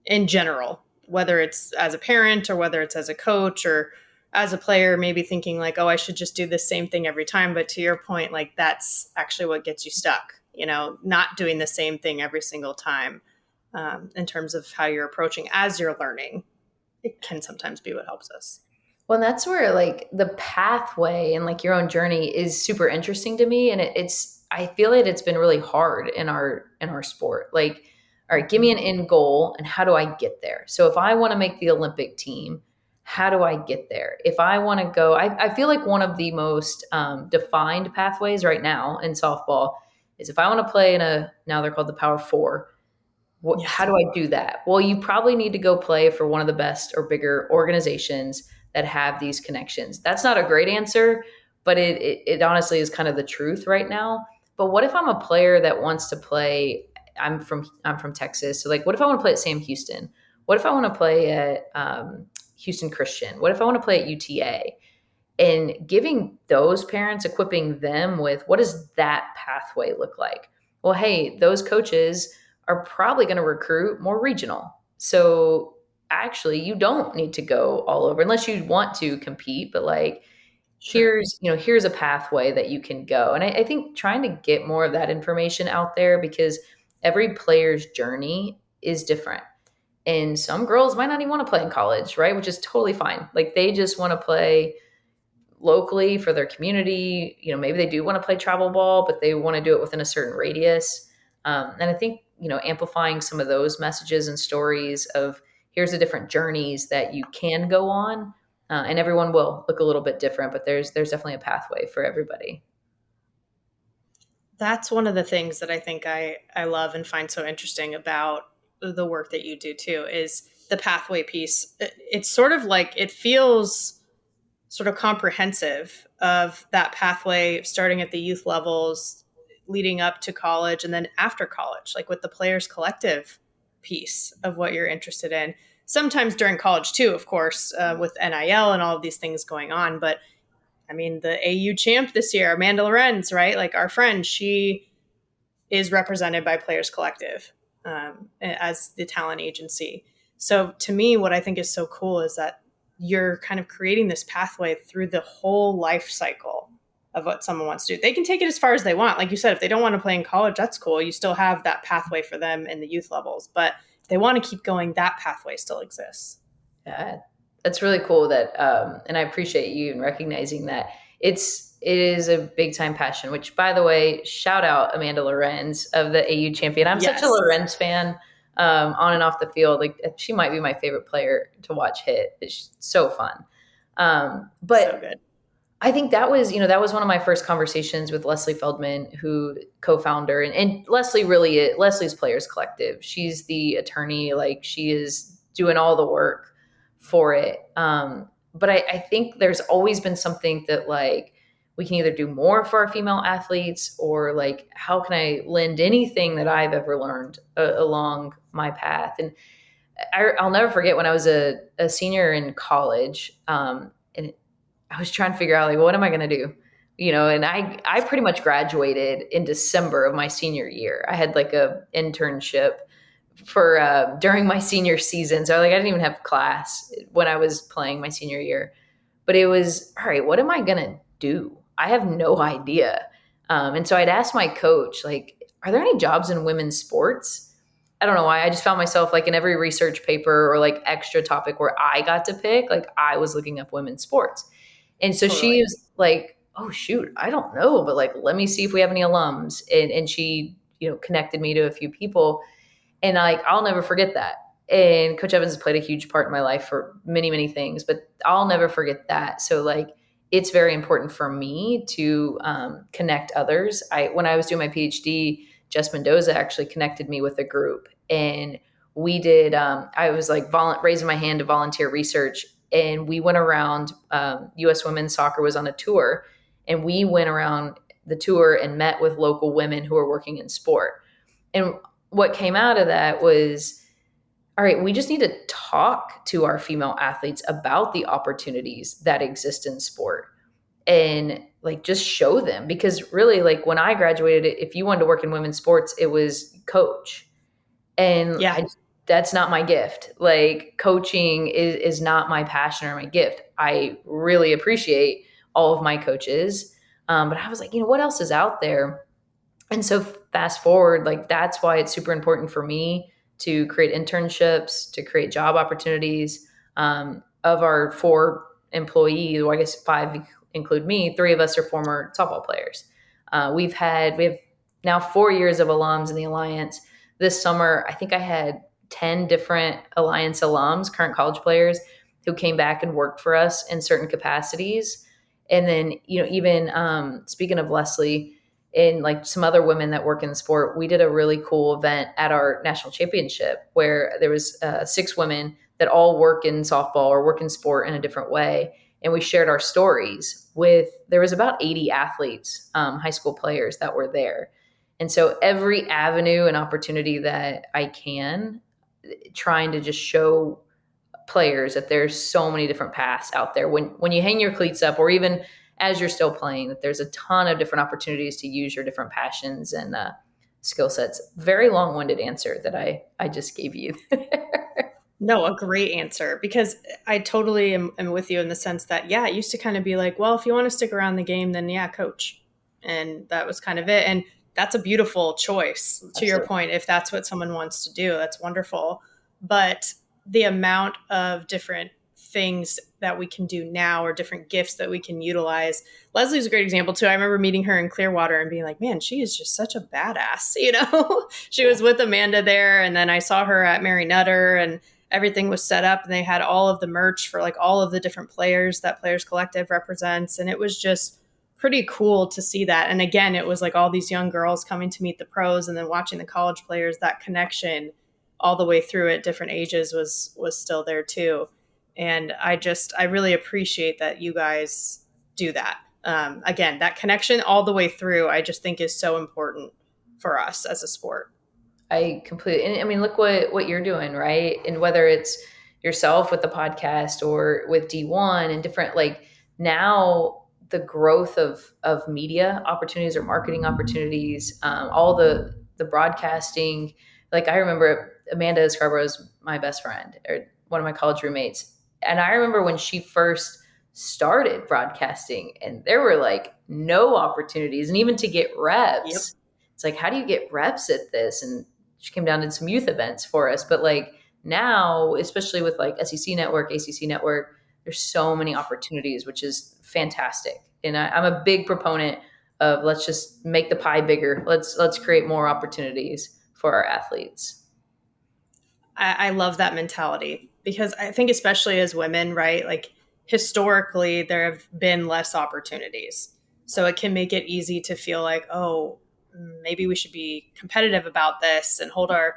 in general, whether it's as a parent or whether it's as a coach or as a player, maybe thinking like, oh, I should just do the same thing every time. But to your point, like that's actually what gets you stuck, not doing the same thing every single time, in terms of how you're approaching as you're learning. It can sometimes be what helps us. Well, that's where like the pathway and like your own journey is super interesting to me, and it's I feel like it's been really hard in our sport. Like, all right, give me an end goal, and how do I get there? So if I want to make the Olympic team, how do I get there? If I want to go, I feel like one of the most defined pathways right now in softball is if I want to play now they're called the Power Four. Yes. How do I do that? Well, you probably need to go play for one of the best or bigger organizations that have these connections. That's not a great answer, but it honestly is kind of the truth right now. But what if I'm a player that wants to play? I'm from Texas, so like, what if I want to play at Sam Houston? What if I want to play at Houston Christian? What if I want to play at UTA? And giving those parents, equipping them with what does that pathway look like? Well, hey, those coaches are probably going to recruit more regional. So actually, you don't need to go all over unless you want to compete, but like, Sure. here's a pathway that you can go. And I think trying to get more of that information out there, because every player's journey is different. And some girls might not even want to play in college, right? Which is totally fine. Like, they just want to play locally for their community. Maybe they do want to play travel ball, but they want to do it within a certain radius. And I think, amplifying some of those messages and stories of here's the different journeys that you can go on, and everyone will look a little bit different, but there's definitely a pathway for everybody. That's one of the things that I think I love and find so interesting about the work that you do too, is the pathway piece. It's sort of like, it feels sort of comprehensive of that pathway starting at the youth levels, leading up to college, and then after college, like with the Players Collective piece of what you're interested in. Sometimes during college too, of course, with NIL and all of these things going on. But I mean, the AU champ this year, Amanda Lorenz, right? Like our friend, she is represented by Players Collective as the talent agency. So to me, what I think is so cool is that you're kind of creating this pathway through the whole life cycle of what someone wants to do. They can take it as far as they want. Like you said, if they don't want to play in college, that's cool. You still have that pathway for them in the youth levels. But if they want to keep going, that pathway still exists. Yeah, that's really cool that, and I appreciate you in recognizing that it is a big time passion, which, by the way, shout out Amanda Lorenz of the AU champion. I'm such a Yes. Lorenz fan, on and off the field. Like, she might be my favorite player to watch hit. It's so fun. So But good. I think that was one of my first conversations with Leslie Feldman, who co-founder, and Leslie's Players Collective. She's the attorney, like, she is doing all the work for it. But I think there's always been something that, like, we can either do more for our female athletes, or like, how can I lend anything that I've ever learned along my path? And I'll never forget when I was a senior in college, and I was trying to figure out, like, what am I going to do? And I pretty much graduated in December of my senior year. I had like a internship for during my senior season. So like, I didn't even have class when I was playing my senior year, but it was, all right, what am I going to do? I have no idea. And so I'd asked my coach, like, are there any jobs in women's sports? I don't know why. I just found myself, like, in every research paper or like extra topic where I got to pick, like, I was looking up women's sports. And so she Totally. was like, oh shoot, I don't know, but like, let me see if we have any alums. And she, connected me to a few people, and like, I'll never forget that. And Coach Evans has played a huge part in my life for many, many things, but I'll never forget that. So like, it's very important for me to connect others. When I was doing my PhD, Jess Mendoza actually connected me with a group, and we did. I was like raising my hand to volunteer research, and we went around. U.S. Women's Soccer was on a tour, and we went around the tour and met with local women who are working in sport. And what came out of that was, all right, we just need to talk to our female athletes about the opportunities that exist in sport, and like, just show them. Because really, like, when I graduated, if you wanted to work in women's sports, it was coach. And Yeah. that's not my gift. Like, coaching is not my passion or my gift. I really appreciate all of my coaches. But I was like, what else is out there? And so fast forward, like, that's why it's super important for me to create internships, to create job opportunities. Of our 4 employees, or I guess 5 include me, 3 of us are former softball players. We have now 4 years of alums in the Alliance. This summer, I think I had 10 different Alliance alums, current college players, who came back and worked for us in certain capacities. And then, even speaking of Leslie, and like some other women that work in the sport, we did a really cool event at our national championship where there was 6 women that all work in softball or work in sport in a different way. and we shared our stories with, there was about 80 athletes, high school players that were there. And so every avenue and opportunity that I can, trying to just show players that there's so many different paths out there. When you hang your cleats up, or even as you're still playing, that there's a ton of different opportunities to use your different passions and skill sets. Very long-winded answer that I just gave you. No, a great answer, because I totally am with you in the sense that, yeah, it used to kind of be like, well, if you want to stick around the game, then yeah, coach. And that was kind of it. And that's a beautiful choice, to your Absolutely. point. If that's what someone wants to do, that's wonderful. But the amount of different things that we can do now, or different gifts that we can utilize. Leslie's a great example too. I remember meeting her in Clearwater and being like, man, she is just such a badass. She was with Amanda there. And then I saw her at Mary Nutter, and everything was set up, and they had all of the merch for like all of the different players that Players Collective represents. And it was just pretty cool to see that. And again, it was like all these young girls coming to meet the pros, and then watching the college players. That connection all the way through at different ages was still there too. And I really appreciate that you guys do that. Again, that connection all the way through, I just think is so important for us as a sport. I completely, and I mean, look what you're doing, right? And whether it's yourself with the podcast or with D1 and different, like, now the growth of media opportunities or marketing opportunities, all the broadcasting. Like, I remember Amanda Scarborough is my best friend, or one of my college roommates, and I remember when she first started broadcasting, and there were like no opportunities, and even to get Yep. reps, it's like, how do you get reps at this? And she came down to some youth events for us. But like, now, especially with like SEC Network, ACC Network, there's so many opportunities, which is fantastic. And I'm a big proponent of, let's just make the pie bigger. Let's create more opportunities for our athletes. I love that mentality, because I think, especially as women, right? Like, historically, there have been less opportunities. So it can make it easy to feel like, oh, maybe we should be competitive about this and hold our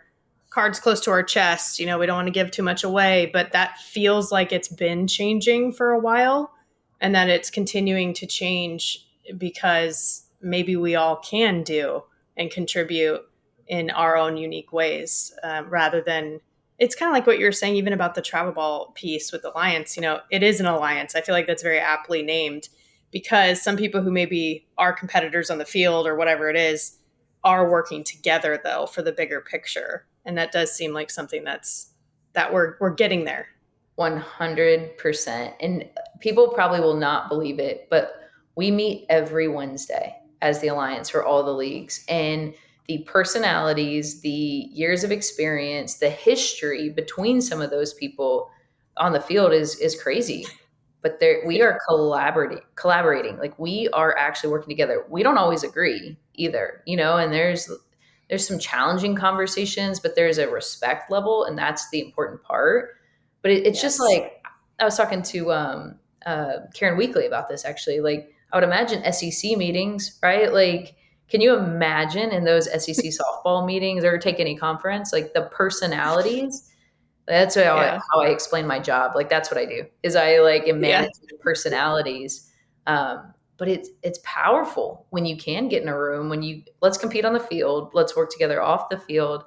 cards close to our chest. We don't want to give too much away, but that feels like it's been changing for a while, and that it's continuing to change, because maybe we all can do and contribute in our own unique ways, rather than, it's kind of like what you were saying, even about the travel ball piece with Alliance. It is an alliance. I feel like that's very aptly named, because some people who maybe are competitors on the field or whatever it is are working together, though, for the bigger picture. And that does seem like something that we're getting there. 100%. And people probably will not believe it, but we meet every Wednesday as the Alliance for all the leagues. And the personalities, the years of experience, the history between some of those people on the field is crazy. But there, we are collaborating. Like, we are actually working together. We don't always agree either, and there's some challenging conversations, but there's a respect level, and that's the important part. But it's just Yes. like, I was talking to Karen Weekly about this, actually. Like, I would imagine SEC meetings, right? Like, can you imagine in those SEC softball meetings, or take any conference, like the personalities? That's Yeah. how I explain my job. Like, that's what I do, is I like am Yeah. managing personalities. But it's powerful when you can get in a room, when you, let's compete on the field, let's work together off the field.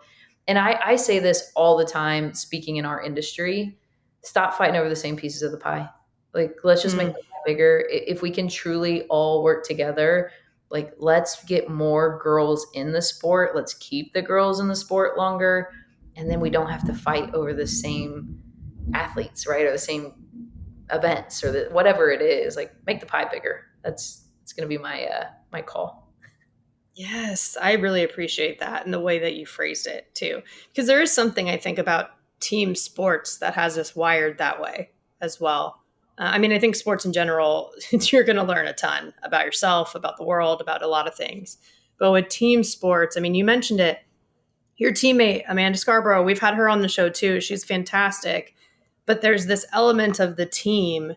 And I say this all the time, speaking in our industry, stop fighting over the same pieces of the pie. Like, let's just make Mm. the pie bigger. If we can truly all work together, like, let's get more girls in the sport. Let's keep the girls in the sport longer. And then we don't have to fight over the same athletes, right? Or the same events, or whatever it is. Like, make the pie bigger. It's going to be my call. Yes, I really appreciate that, and the way that you phrased it too. Because there is something, I think, about team sports that has us wired that way as well. I think sports in general, you're going to learn a ton about yourself, about the world, about a lot of things. But with team sports, you mentioned it. Your teammate, Amanda Scarborough, we've had her on the show too. She's fantastic. But there's this element of the team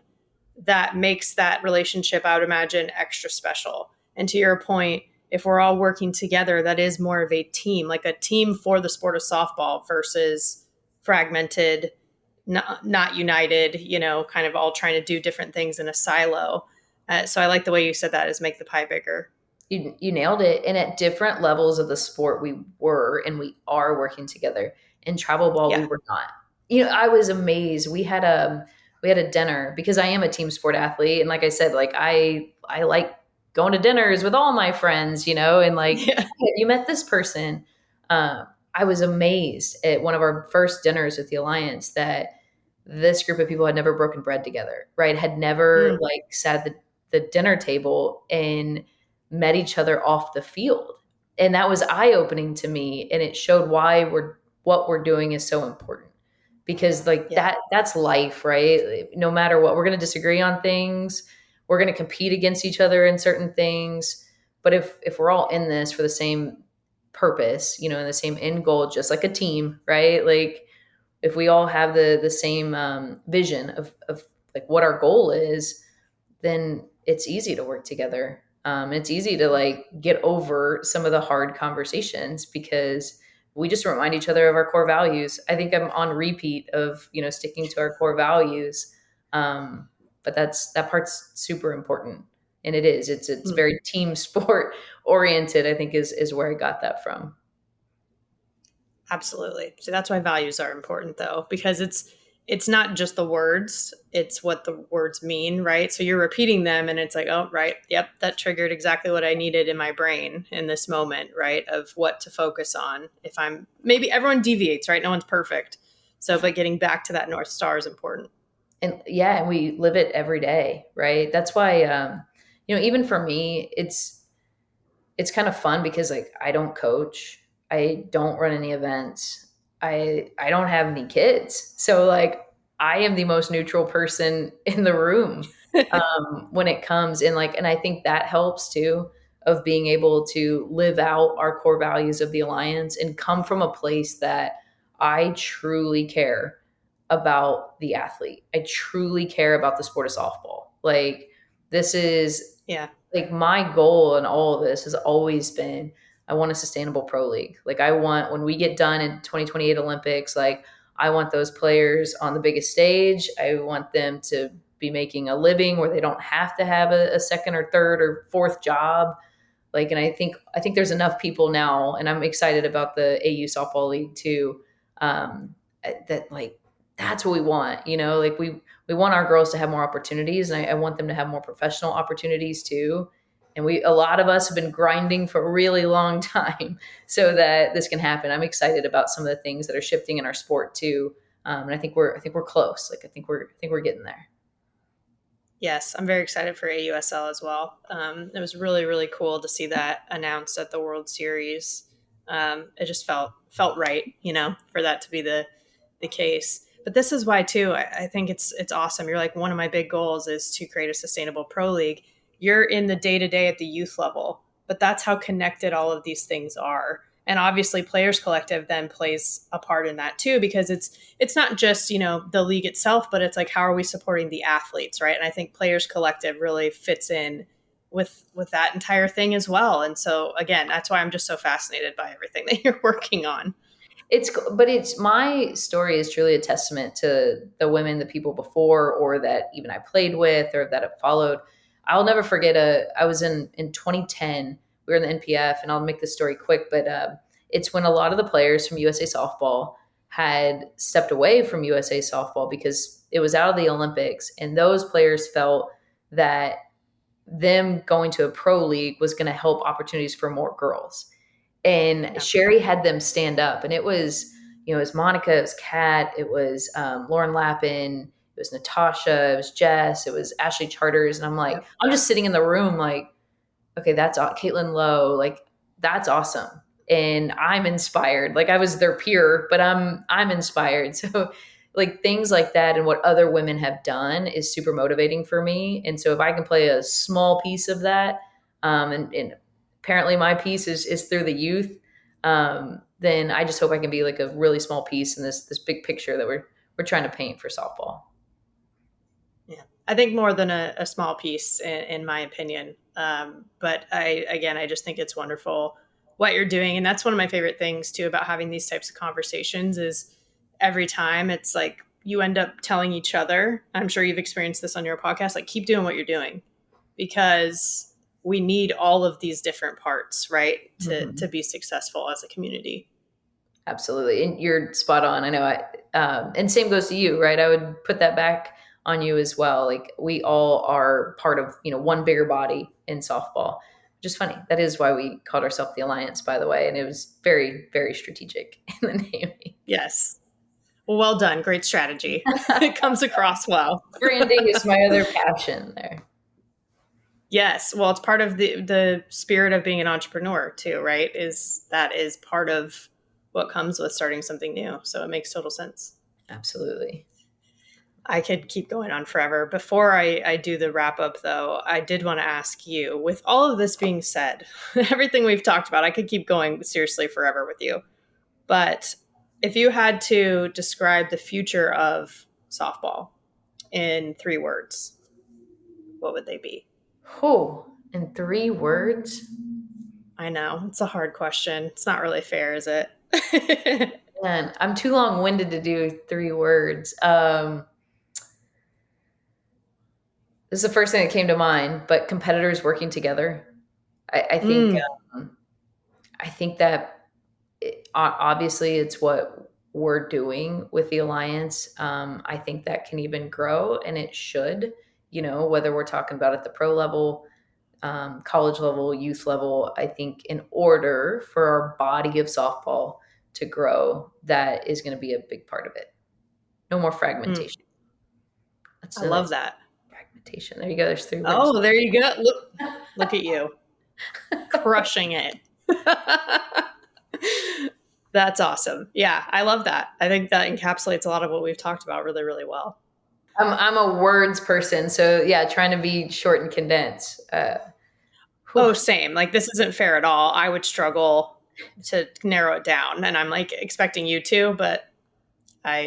that makes that relationship, I would imagine, extra special. And to your point, if we're all working together, that is more of a team, like a team for the sport of softball versus fragmented, not united, kind of all trying to do different things in a silo. So I like the way you said that, is make the pie bigger. You nailed it. And at different levels of the sport, we were and we are working together. In travel ball, we Yeah. were not. I was amazed. We had a dinner because I am a team sport athlete, and like I said, like I like going to dinners with all my friends, and like, Yeah. "Hey, you met this person." I was amazed at one of our first dinners with the Alliance that this group of people had never broken bread together, right? Had never Mm, like sat at the dinner table and met each other off the field. And that was eye-opening to me. And it showed why what we're doing is so important. Because like yeah. that's life, right? No matter what, we're gonna disagree on things, we're gonna compete against each other in certain things. But if we're all in this for the same purpose, and the same end goal, just like a team, right? Like if we all have the same vision of like what our goal is, then it's easy to work together. It's easy to like get over some of the hard conversations because we just remind each other of our core values. I think I'm on repeat of sticking to our core values, but that part's super important, and it is. It's Mm. very team sport oriented. I think is where I got that from. Absolutely. So that's why values are important, though, because it's not just the words, it's what the words mean, right? So you're repeating them and it's like, oh, right, yep, that triggered exactly what I needed in my brain in this moment, right? Of what to focus on. If I'm maybe everyone deviates, right? No one's perfect. So but getting back to that North Star is important. And yeah, and we live it every day, right? That's why even for me, it's kind of fun because like I don't coach, I don't run any events, I don't have any kids, so like I am the most neutral person in the room when it comes in, like, and I think that helps too, of being able to live out our core values of the Alliance and come from a place that I truly care about the athlete. I truly care about the sport of softball. Like this is Yeah. like my goal in all of this has always been I want a sustainable pro league. Like I want when we get done in 2028 Olympics, like I want those players on the biggest stage. I want them to be making a living where they don't have to have a second or third or fourth job. Like, and I think there's enough people now, and I'm excited about the AU softball league too. That like that's what we want. Like we want our girls to have more opportunities, and I want them to have more professional opportunities too. And a lot of us have been grinding for a really long time so that this can happen. I'm excited about some of the things that are shifting in our sport too, and I think we're close. Like I think we're getting there. Yes, I'm very excited for AUSL as well. It was really, really cool to see that announced at the World Series. It just felt right, for that to be the case. But this is why too. I think it's awesome. You're like, one of my big goals is to create a sustainable pro league. You're in the day to day at the youth level, but that's how connected all of these things are. And obviously, Players Collective then plays a part in that too, because it's not just the league itself, but it's like, how are we supporting the athletes, right? And I think Players Collective really fits in with that entire thing as well. And so again, that's why I'm just so fascinated by everything that you're working on. But it's my story is truly a testament to the women, the people before, or that even I played with, or that have followed. I'll never forget. I was in 2010. We were in the NPF, and I'll make this story quick, but it's when a lot of the players from USA softball had stepped away from USA softball because it was out of the Olympics, and those players felt that them going to a pro league was going to help opportunities for more girls. And Yeah. Sherry had them stand up, and it was Monica, it was Kat, it was Lauren Lappin, it was Natasha, it was Jess, it was Ashley Charters, and I'm like, Yep. I'm just sitting in the room like, okay, Caitlin Lowe, like that's awesome, and I'm inspired. Like I was their peer, but I'm inspired. So like things like that and what other women have done is super motivating for me. And so if I can play a small piece of that, and apparently my piece is through the youth, then I just hope I can be like a really small piece in this big picture that we're trying to paint for softball. Yeah, I think more than a small piece, in my opinion. But I just think it's wonderful what you're doing, and that's one of my favorite things too about having these types of conversations. Is every time it's like you end up telling each other, I'm sure you've experienced this on your podcast, like keep doing what you're doing, because we need all of these different parts, right, to be successful as a community. Absolutely. And you're spot on. I know and same goes to you, right? I would put that back on you as well. Like we all are part of, one bigger body in softball, which is funny. That is why we called ourselves the Alliance, by the way. And it was very, very strategic in the naming. Yes. Well done. Great strategy. It comes across well. Branding is my other passion there. Yes. Well, it's part of the spirit of being an entrepreneur too, right? That is part of what comes with starting something new. So it makes total sense. Absolutely. I could keep going on forever. Before I do the wrap up, though, I did want to ask you, with all of this being said, everything we've talked about, I could keep going seriously forever with you. But if you had to describe the future of softball in 3 words, what would they be? Oh, in 3 words? I know. It's a hard question. It's not really fair, is it? Man, I'm too long-winded to do 3 words. This is the first thing that came to mind, but competitors working together. I think I think that obviously it's what we're doing with the Alliance. I think that can even grow, and it should. Whether we're talking about at the pro level, college level, youth level. I think in order for our body of softball to grow, that is going to be a big part of it. No more fragmentation. I love that. Fragmentation. There you go. There's 3 words. Oh, there you go. Look at you. Crushing it. That's awesome. Yeah, I love that. I think that encapsulates a lot of what we've talked about really, really well. I'm a words person, so yeah, trying to be short and condensed. Same. Like this isn't fair at all. I would struggle to narrow it down, and I'm like expecting you to, but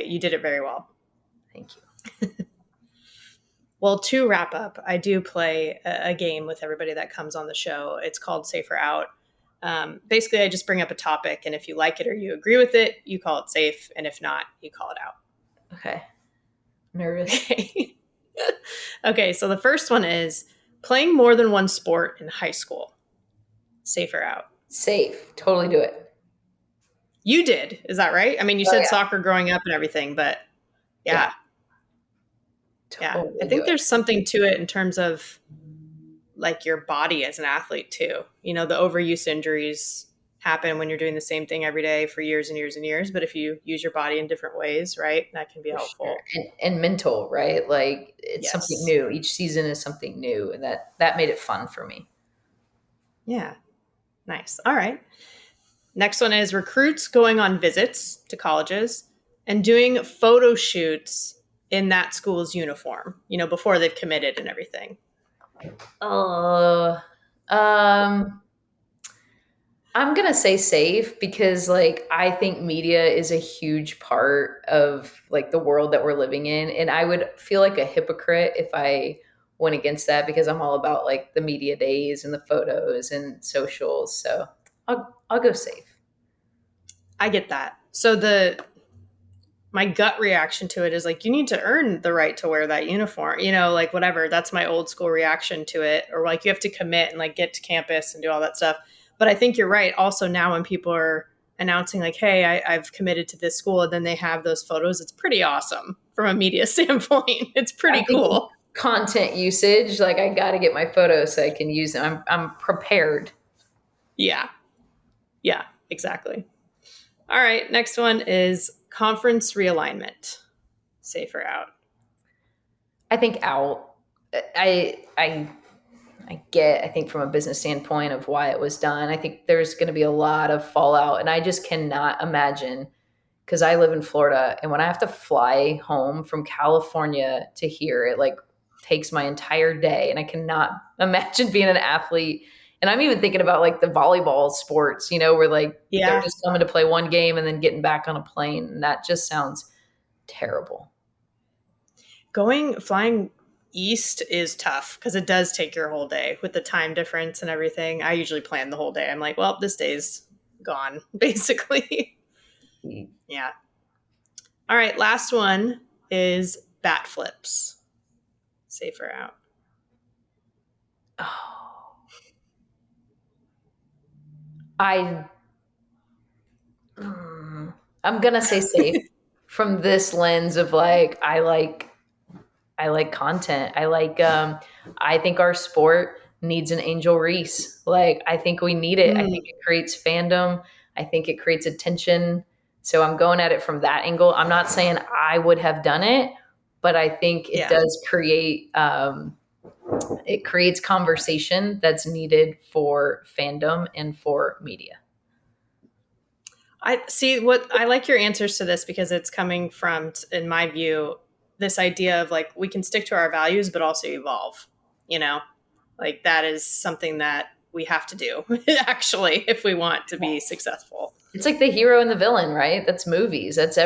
you did it very well. Thank you. Well, to wrap up, I do play a game with everybody that comes on the show. It's called Safe or Out. Basically, I just bring up a topic, and if you like it or you agree with it, you call it safe, and if not, you call it out. Okay. Nervous. Okay, so the first one is playing more than one sport in high school. Safe or out? Safe. Totally do it. You did. Is that right? I mean, you said soccer growing up and everything, but yeah. Totally I think there's something to it in terms of like your body as an athlete too. The overuse injuries happen when you're doing the same thing every day for years and years and years. But if you use your body in different ways, right, that can be helpful. Sure. And mental, right? Like it's something new. Each season is something new. And that made it fun for me. Yeah. Nice. All right. Next one is recruits going on visits to colleges and doing photo shoots in that school's uniform, before they've committed and everything. I'm going to say safe because I think media is a huge part of the world that we're living in. And I would feel like a hypocrite if I went against that because I'm all about the media days and the photos and socials. So I'll go safe. I get that. So my gut reaction to it is you need to earn the right to wear that uniform, whatever. That's my old school reaction to it. Or you have to commit and get to campus and do all that stuff. But I think you're right. Also now when people are announcing hey, I've committed to this school, and then they have those photos, it's pretty awesome from a media standpoint. It's pretty cool. Content usage, I got to get my photos so I can use them. I'm prepared. Yeah. Yeah, exactly. All right. Next one is conference realignment. Safe or out? I think out. I think from a business standpoint of why it was done, I think there's going to be a lot of fallout, and I just cannot imagine because I live in Florida, and when I have to fly home from California to here, it takes my entire day, and I cannot imagine being an athlete. And I'm even thinking about the volleyball sports, where they're just coming to play one game and then getting back on a plane, and that just sounds terrible. Flying east is tough because it does take your whole day with the time difference and everything. I usually plan the whole day. I'm well, this day's gone, basically. Yeah. All right, last one. is bat flips. Safer out. Oh, I, I'm gonna say safe from this lens of like, I like content. I think our sport needs an Angel Reese. Like, I think we need it. I think it creates fandom. I think it creates attention. So I'm going at it from that angle. I'm not saying I would have done it, but I think it Yeah. does create, it creates conversation that's needed for fandom and for media. I see what I like your answers to this because it's coming from, in my view, this idea of like we can stick to our values, but also evolve, you know, like that is something that we have to do actually, if we want to be successful. It's like the hero and the villain, right? That's movies. That's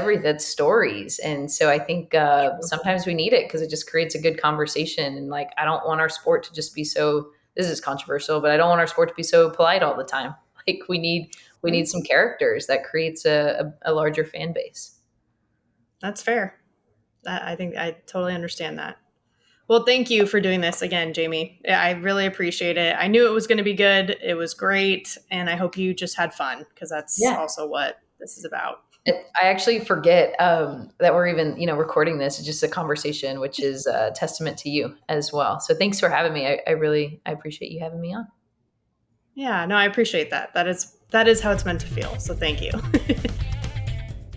stories. And so I think sometimes we need it because it just creates a good conversation. And like, I don't want our sport to just be so, this is controversial, but I don't want our sport to be so polite all the time. Like we need some characters that creates a larger fan base. That's fair. I think I totally understand that. Well, thank you for doing this again, Jami. I really appreciate it. I knew it was going to be good. It was great. And I hope you just had fun because that's Yeah. also what this is about. I actually forget that we're even, recording this. It's just a conversation, which is a testament to you as well. So thanks for having me. I appreciate you having me on. Yeah, no, I appreciate that. That is how it's meant to feel. So thank you.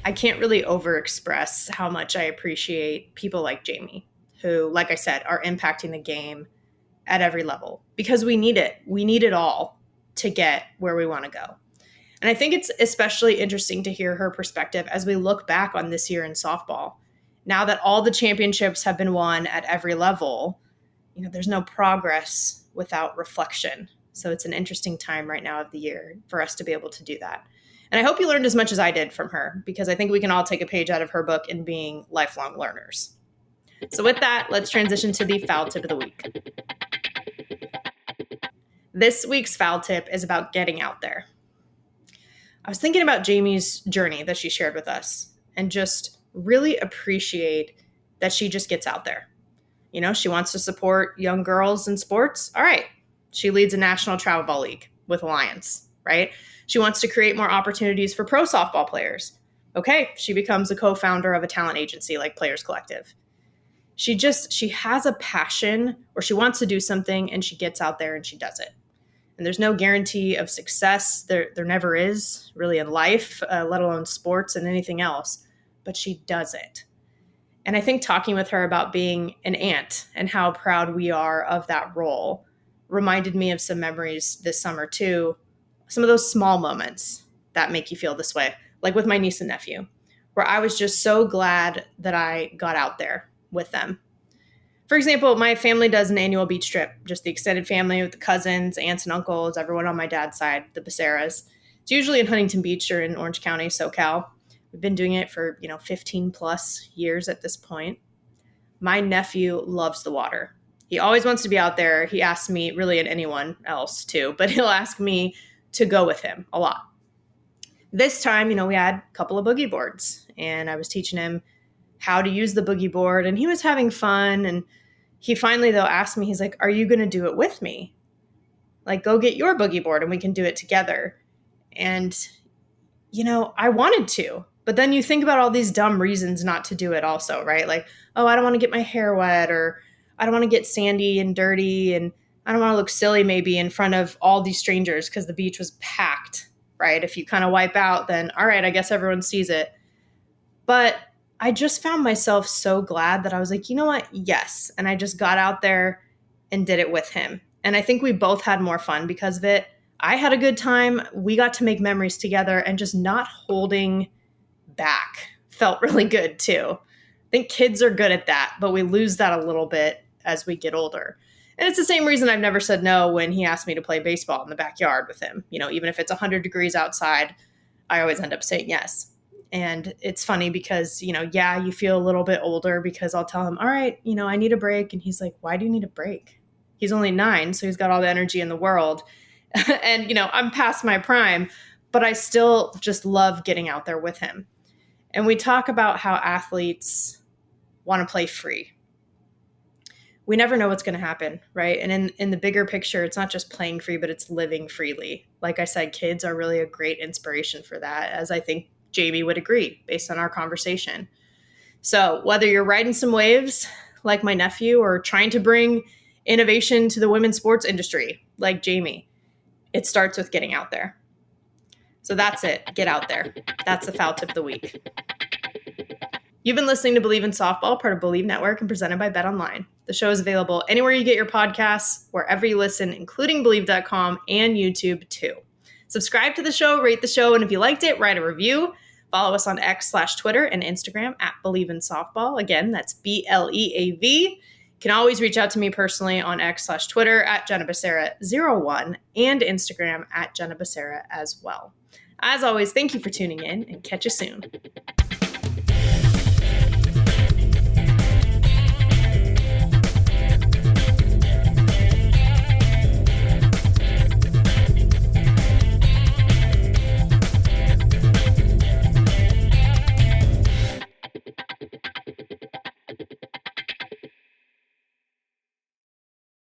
I can't really overexpress how much I appreciate people like Jami, who, like I said, are impacting the game at every level because we need it. We need it all to get where we want to go. And I think it's especially interesting to hear her perspective as we look back on this year in softball. Now that all the championships have been won at every level, there's no progress without reflection. So it's an interesting time right now of the year for us to be able to do that. And I hope you learned as much as I did from her, because I think we can all take a page out of her book in being lifelong learners. So with that, let's transition to the foul tip of the week. This week's foul tip is about getting out there. I was thinking about Jami's journey that she shared with us and just really appreciate that she just gets out there. She wants to support young girls in sports. All right. She leads a national travel ball league with Alliance, right? She wants to create more opportunities for pro softball players. Okay. She becomes a co-founder of a talent agency like Players Collxctive. She has a passion, or she wants to do something, and she gets out there and she does it. And there's no guarantee of success. There never is really in life, let alone sports and anything else. But she does it. And I think talking with her about being an aunt and how proud we are of that role reminded me of some memories this summer too. Some of those small moments that make you feel this way, like with my niece and nephew, where I was just so glad that I got out there with them. For example, my family does an annual beach trip, just the extended family with the cousins, aunts and uncles, everyone on my dad's side, the Becerras. It's usually in Huntington Beach or in Orange County, SoCal. We've been doing it for, 15 plus years at this point. My nephew loves the water. He always wants to be out there. He asks me, really, and anyone else too, but he'll ask me to go with him a lot. This time, we had a couple of boogie boards, and I was teaching him how to use the boogie board, and he was having fun. And he finally, though, asked me, he's like, "Are you going to do it with me? Like, go get your boogie board and we can do it together." And, I wanted to. But then you think about all these dumb reasons not to do it also, right? Like, oh, I don't want to get my hair wet, or I don't want to get sandy and dirty, and I don't want to look silly maybe in front of all these strangers because the beach was packed, right? If you kind of wipe out, then all right, I guess everyone sees it. But I just found myself so glad that I was like, you know what? Yes. And I just got out there and did it with him. And I think we both had more fun because of it. I had a good time. We got to make memories together, and just not holding back felt really good too. I think kids are good at that, but we lose that a little bit as we get older. And it's the same reason I've never said no when he asked me to play baseball in the backyard with him. Even if it's 100 degrees outside, I always end up saying yes. And it's funny because, you feel a little bit older because I'll tell him, all right, I need a break. And he's like, why do you need a break? He's only 9, so he's got all the energy in the world. And, I'm past my prime, but I still just love getting out there with him. And we talk about how athletes want to play free. We never know what's going to happen, right? And in the bigger picture, it's not just playing free, but it's living freely. Like I said, kids are really a great inspiration for that, as I think Jami would agree based on our conversation. So whether you're riding some waves like my nephew or trying to bring innovation to the women's sports industry like Jami, it starts with getting out there. So that's it. Get out there. That's the foul tip of the week. You've been listening to Bleav in Softball, part of Bleav Network and presented by BetOnline. The show is available anywhere you get your podcasts, wherever you listen, including Bleav.com and YouTube too. Subscribe to the show, rate the show, and if you liked it, write a review. Follow us on X/Twitter and Instagram at Bleav in Softball. Again, that's BLEAV. You can always reach out to me personally on X/Twitter at Jenna Becerra01 and Instagram at Jenna Becerra as well. As always, thank you for tuning in and catch you soon.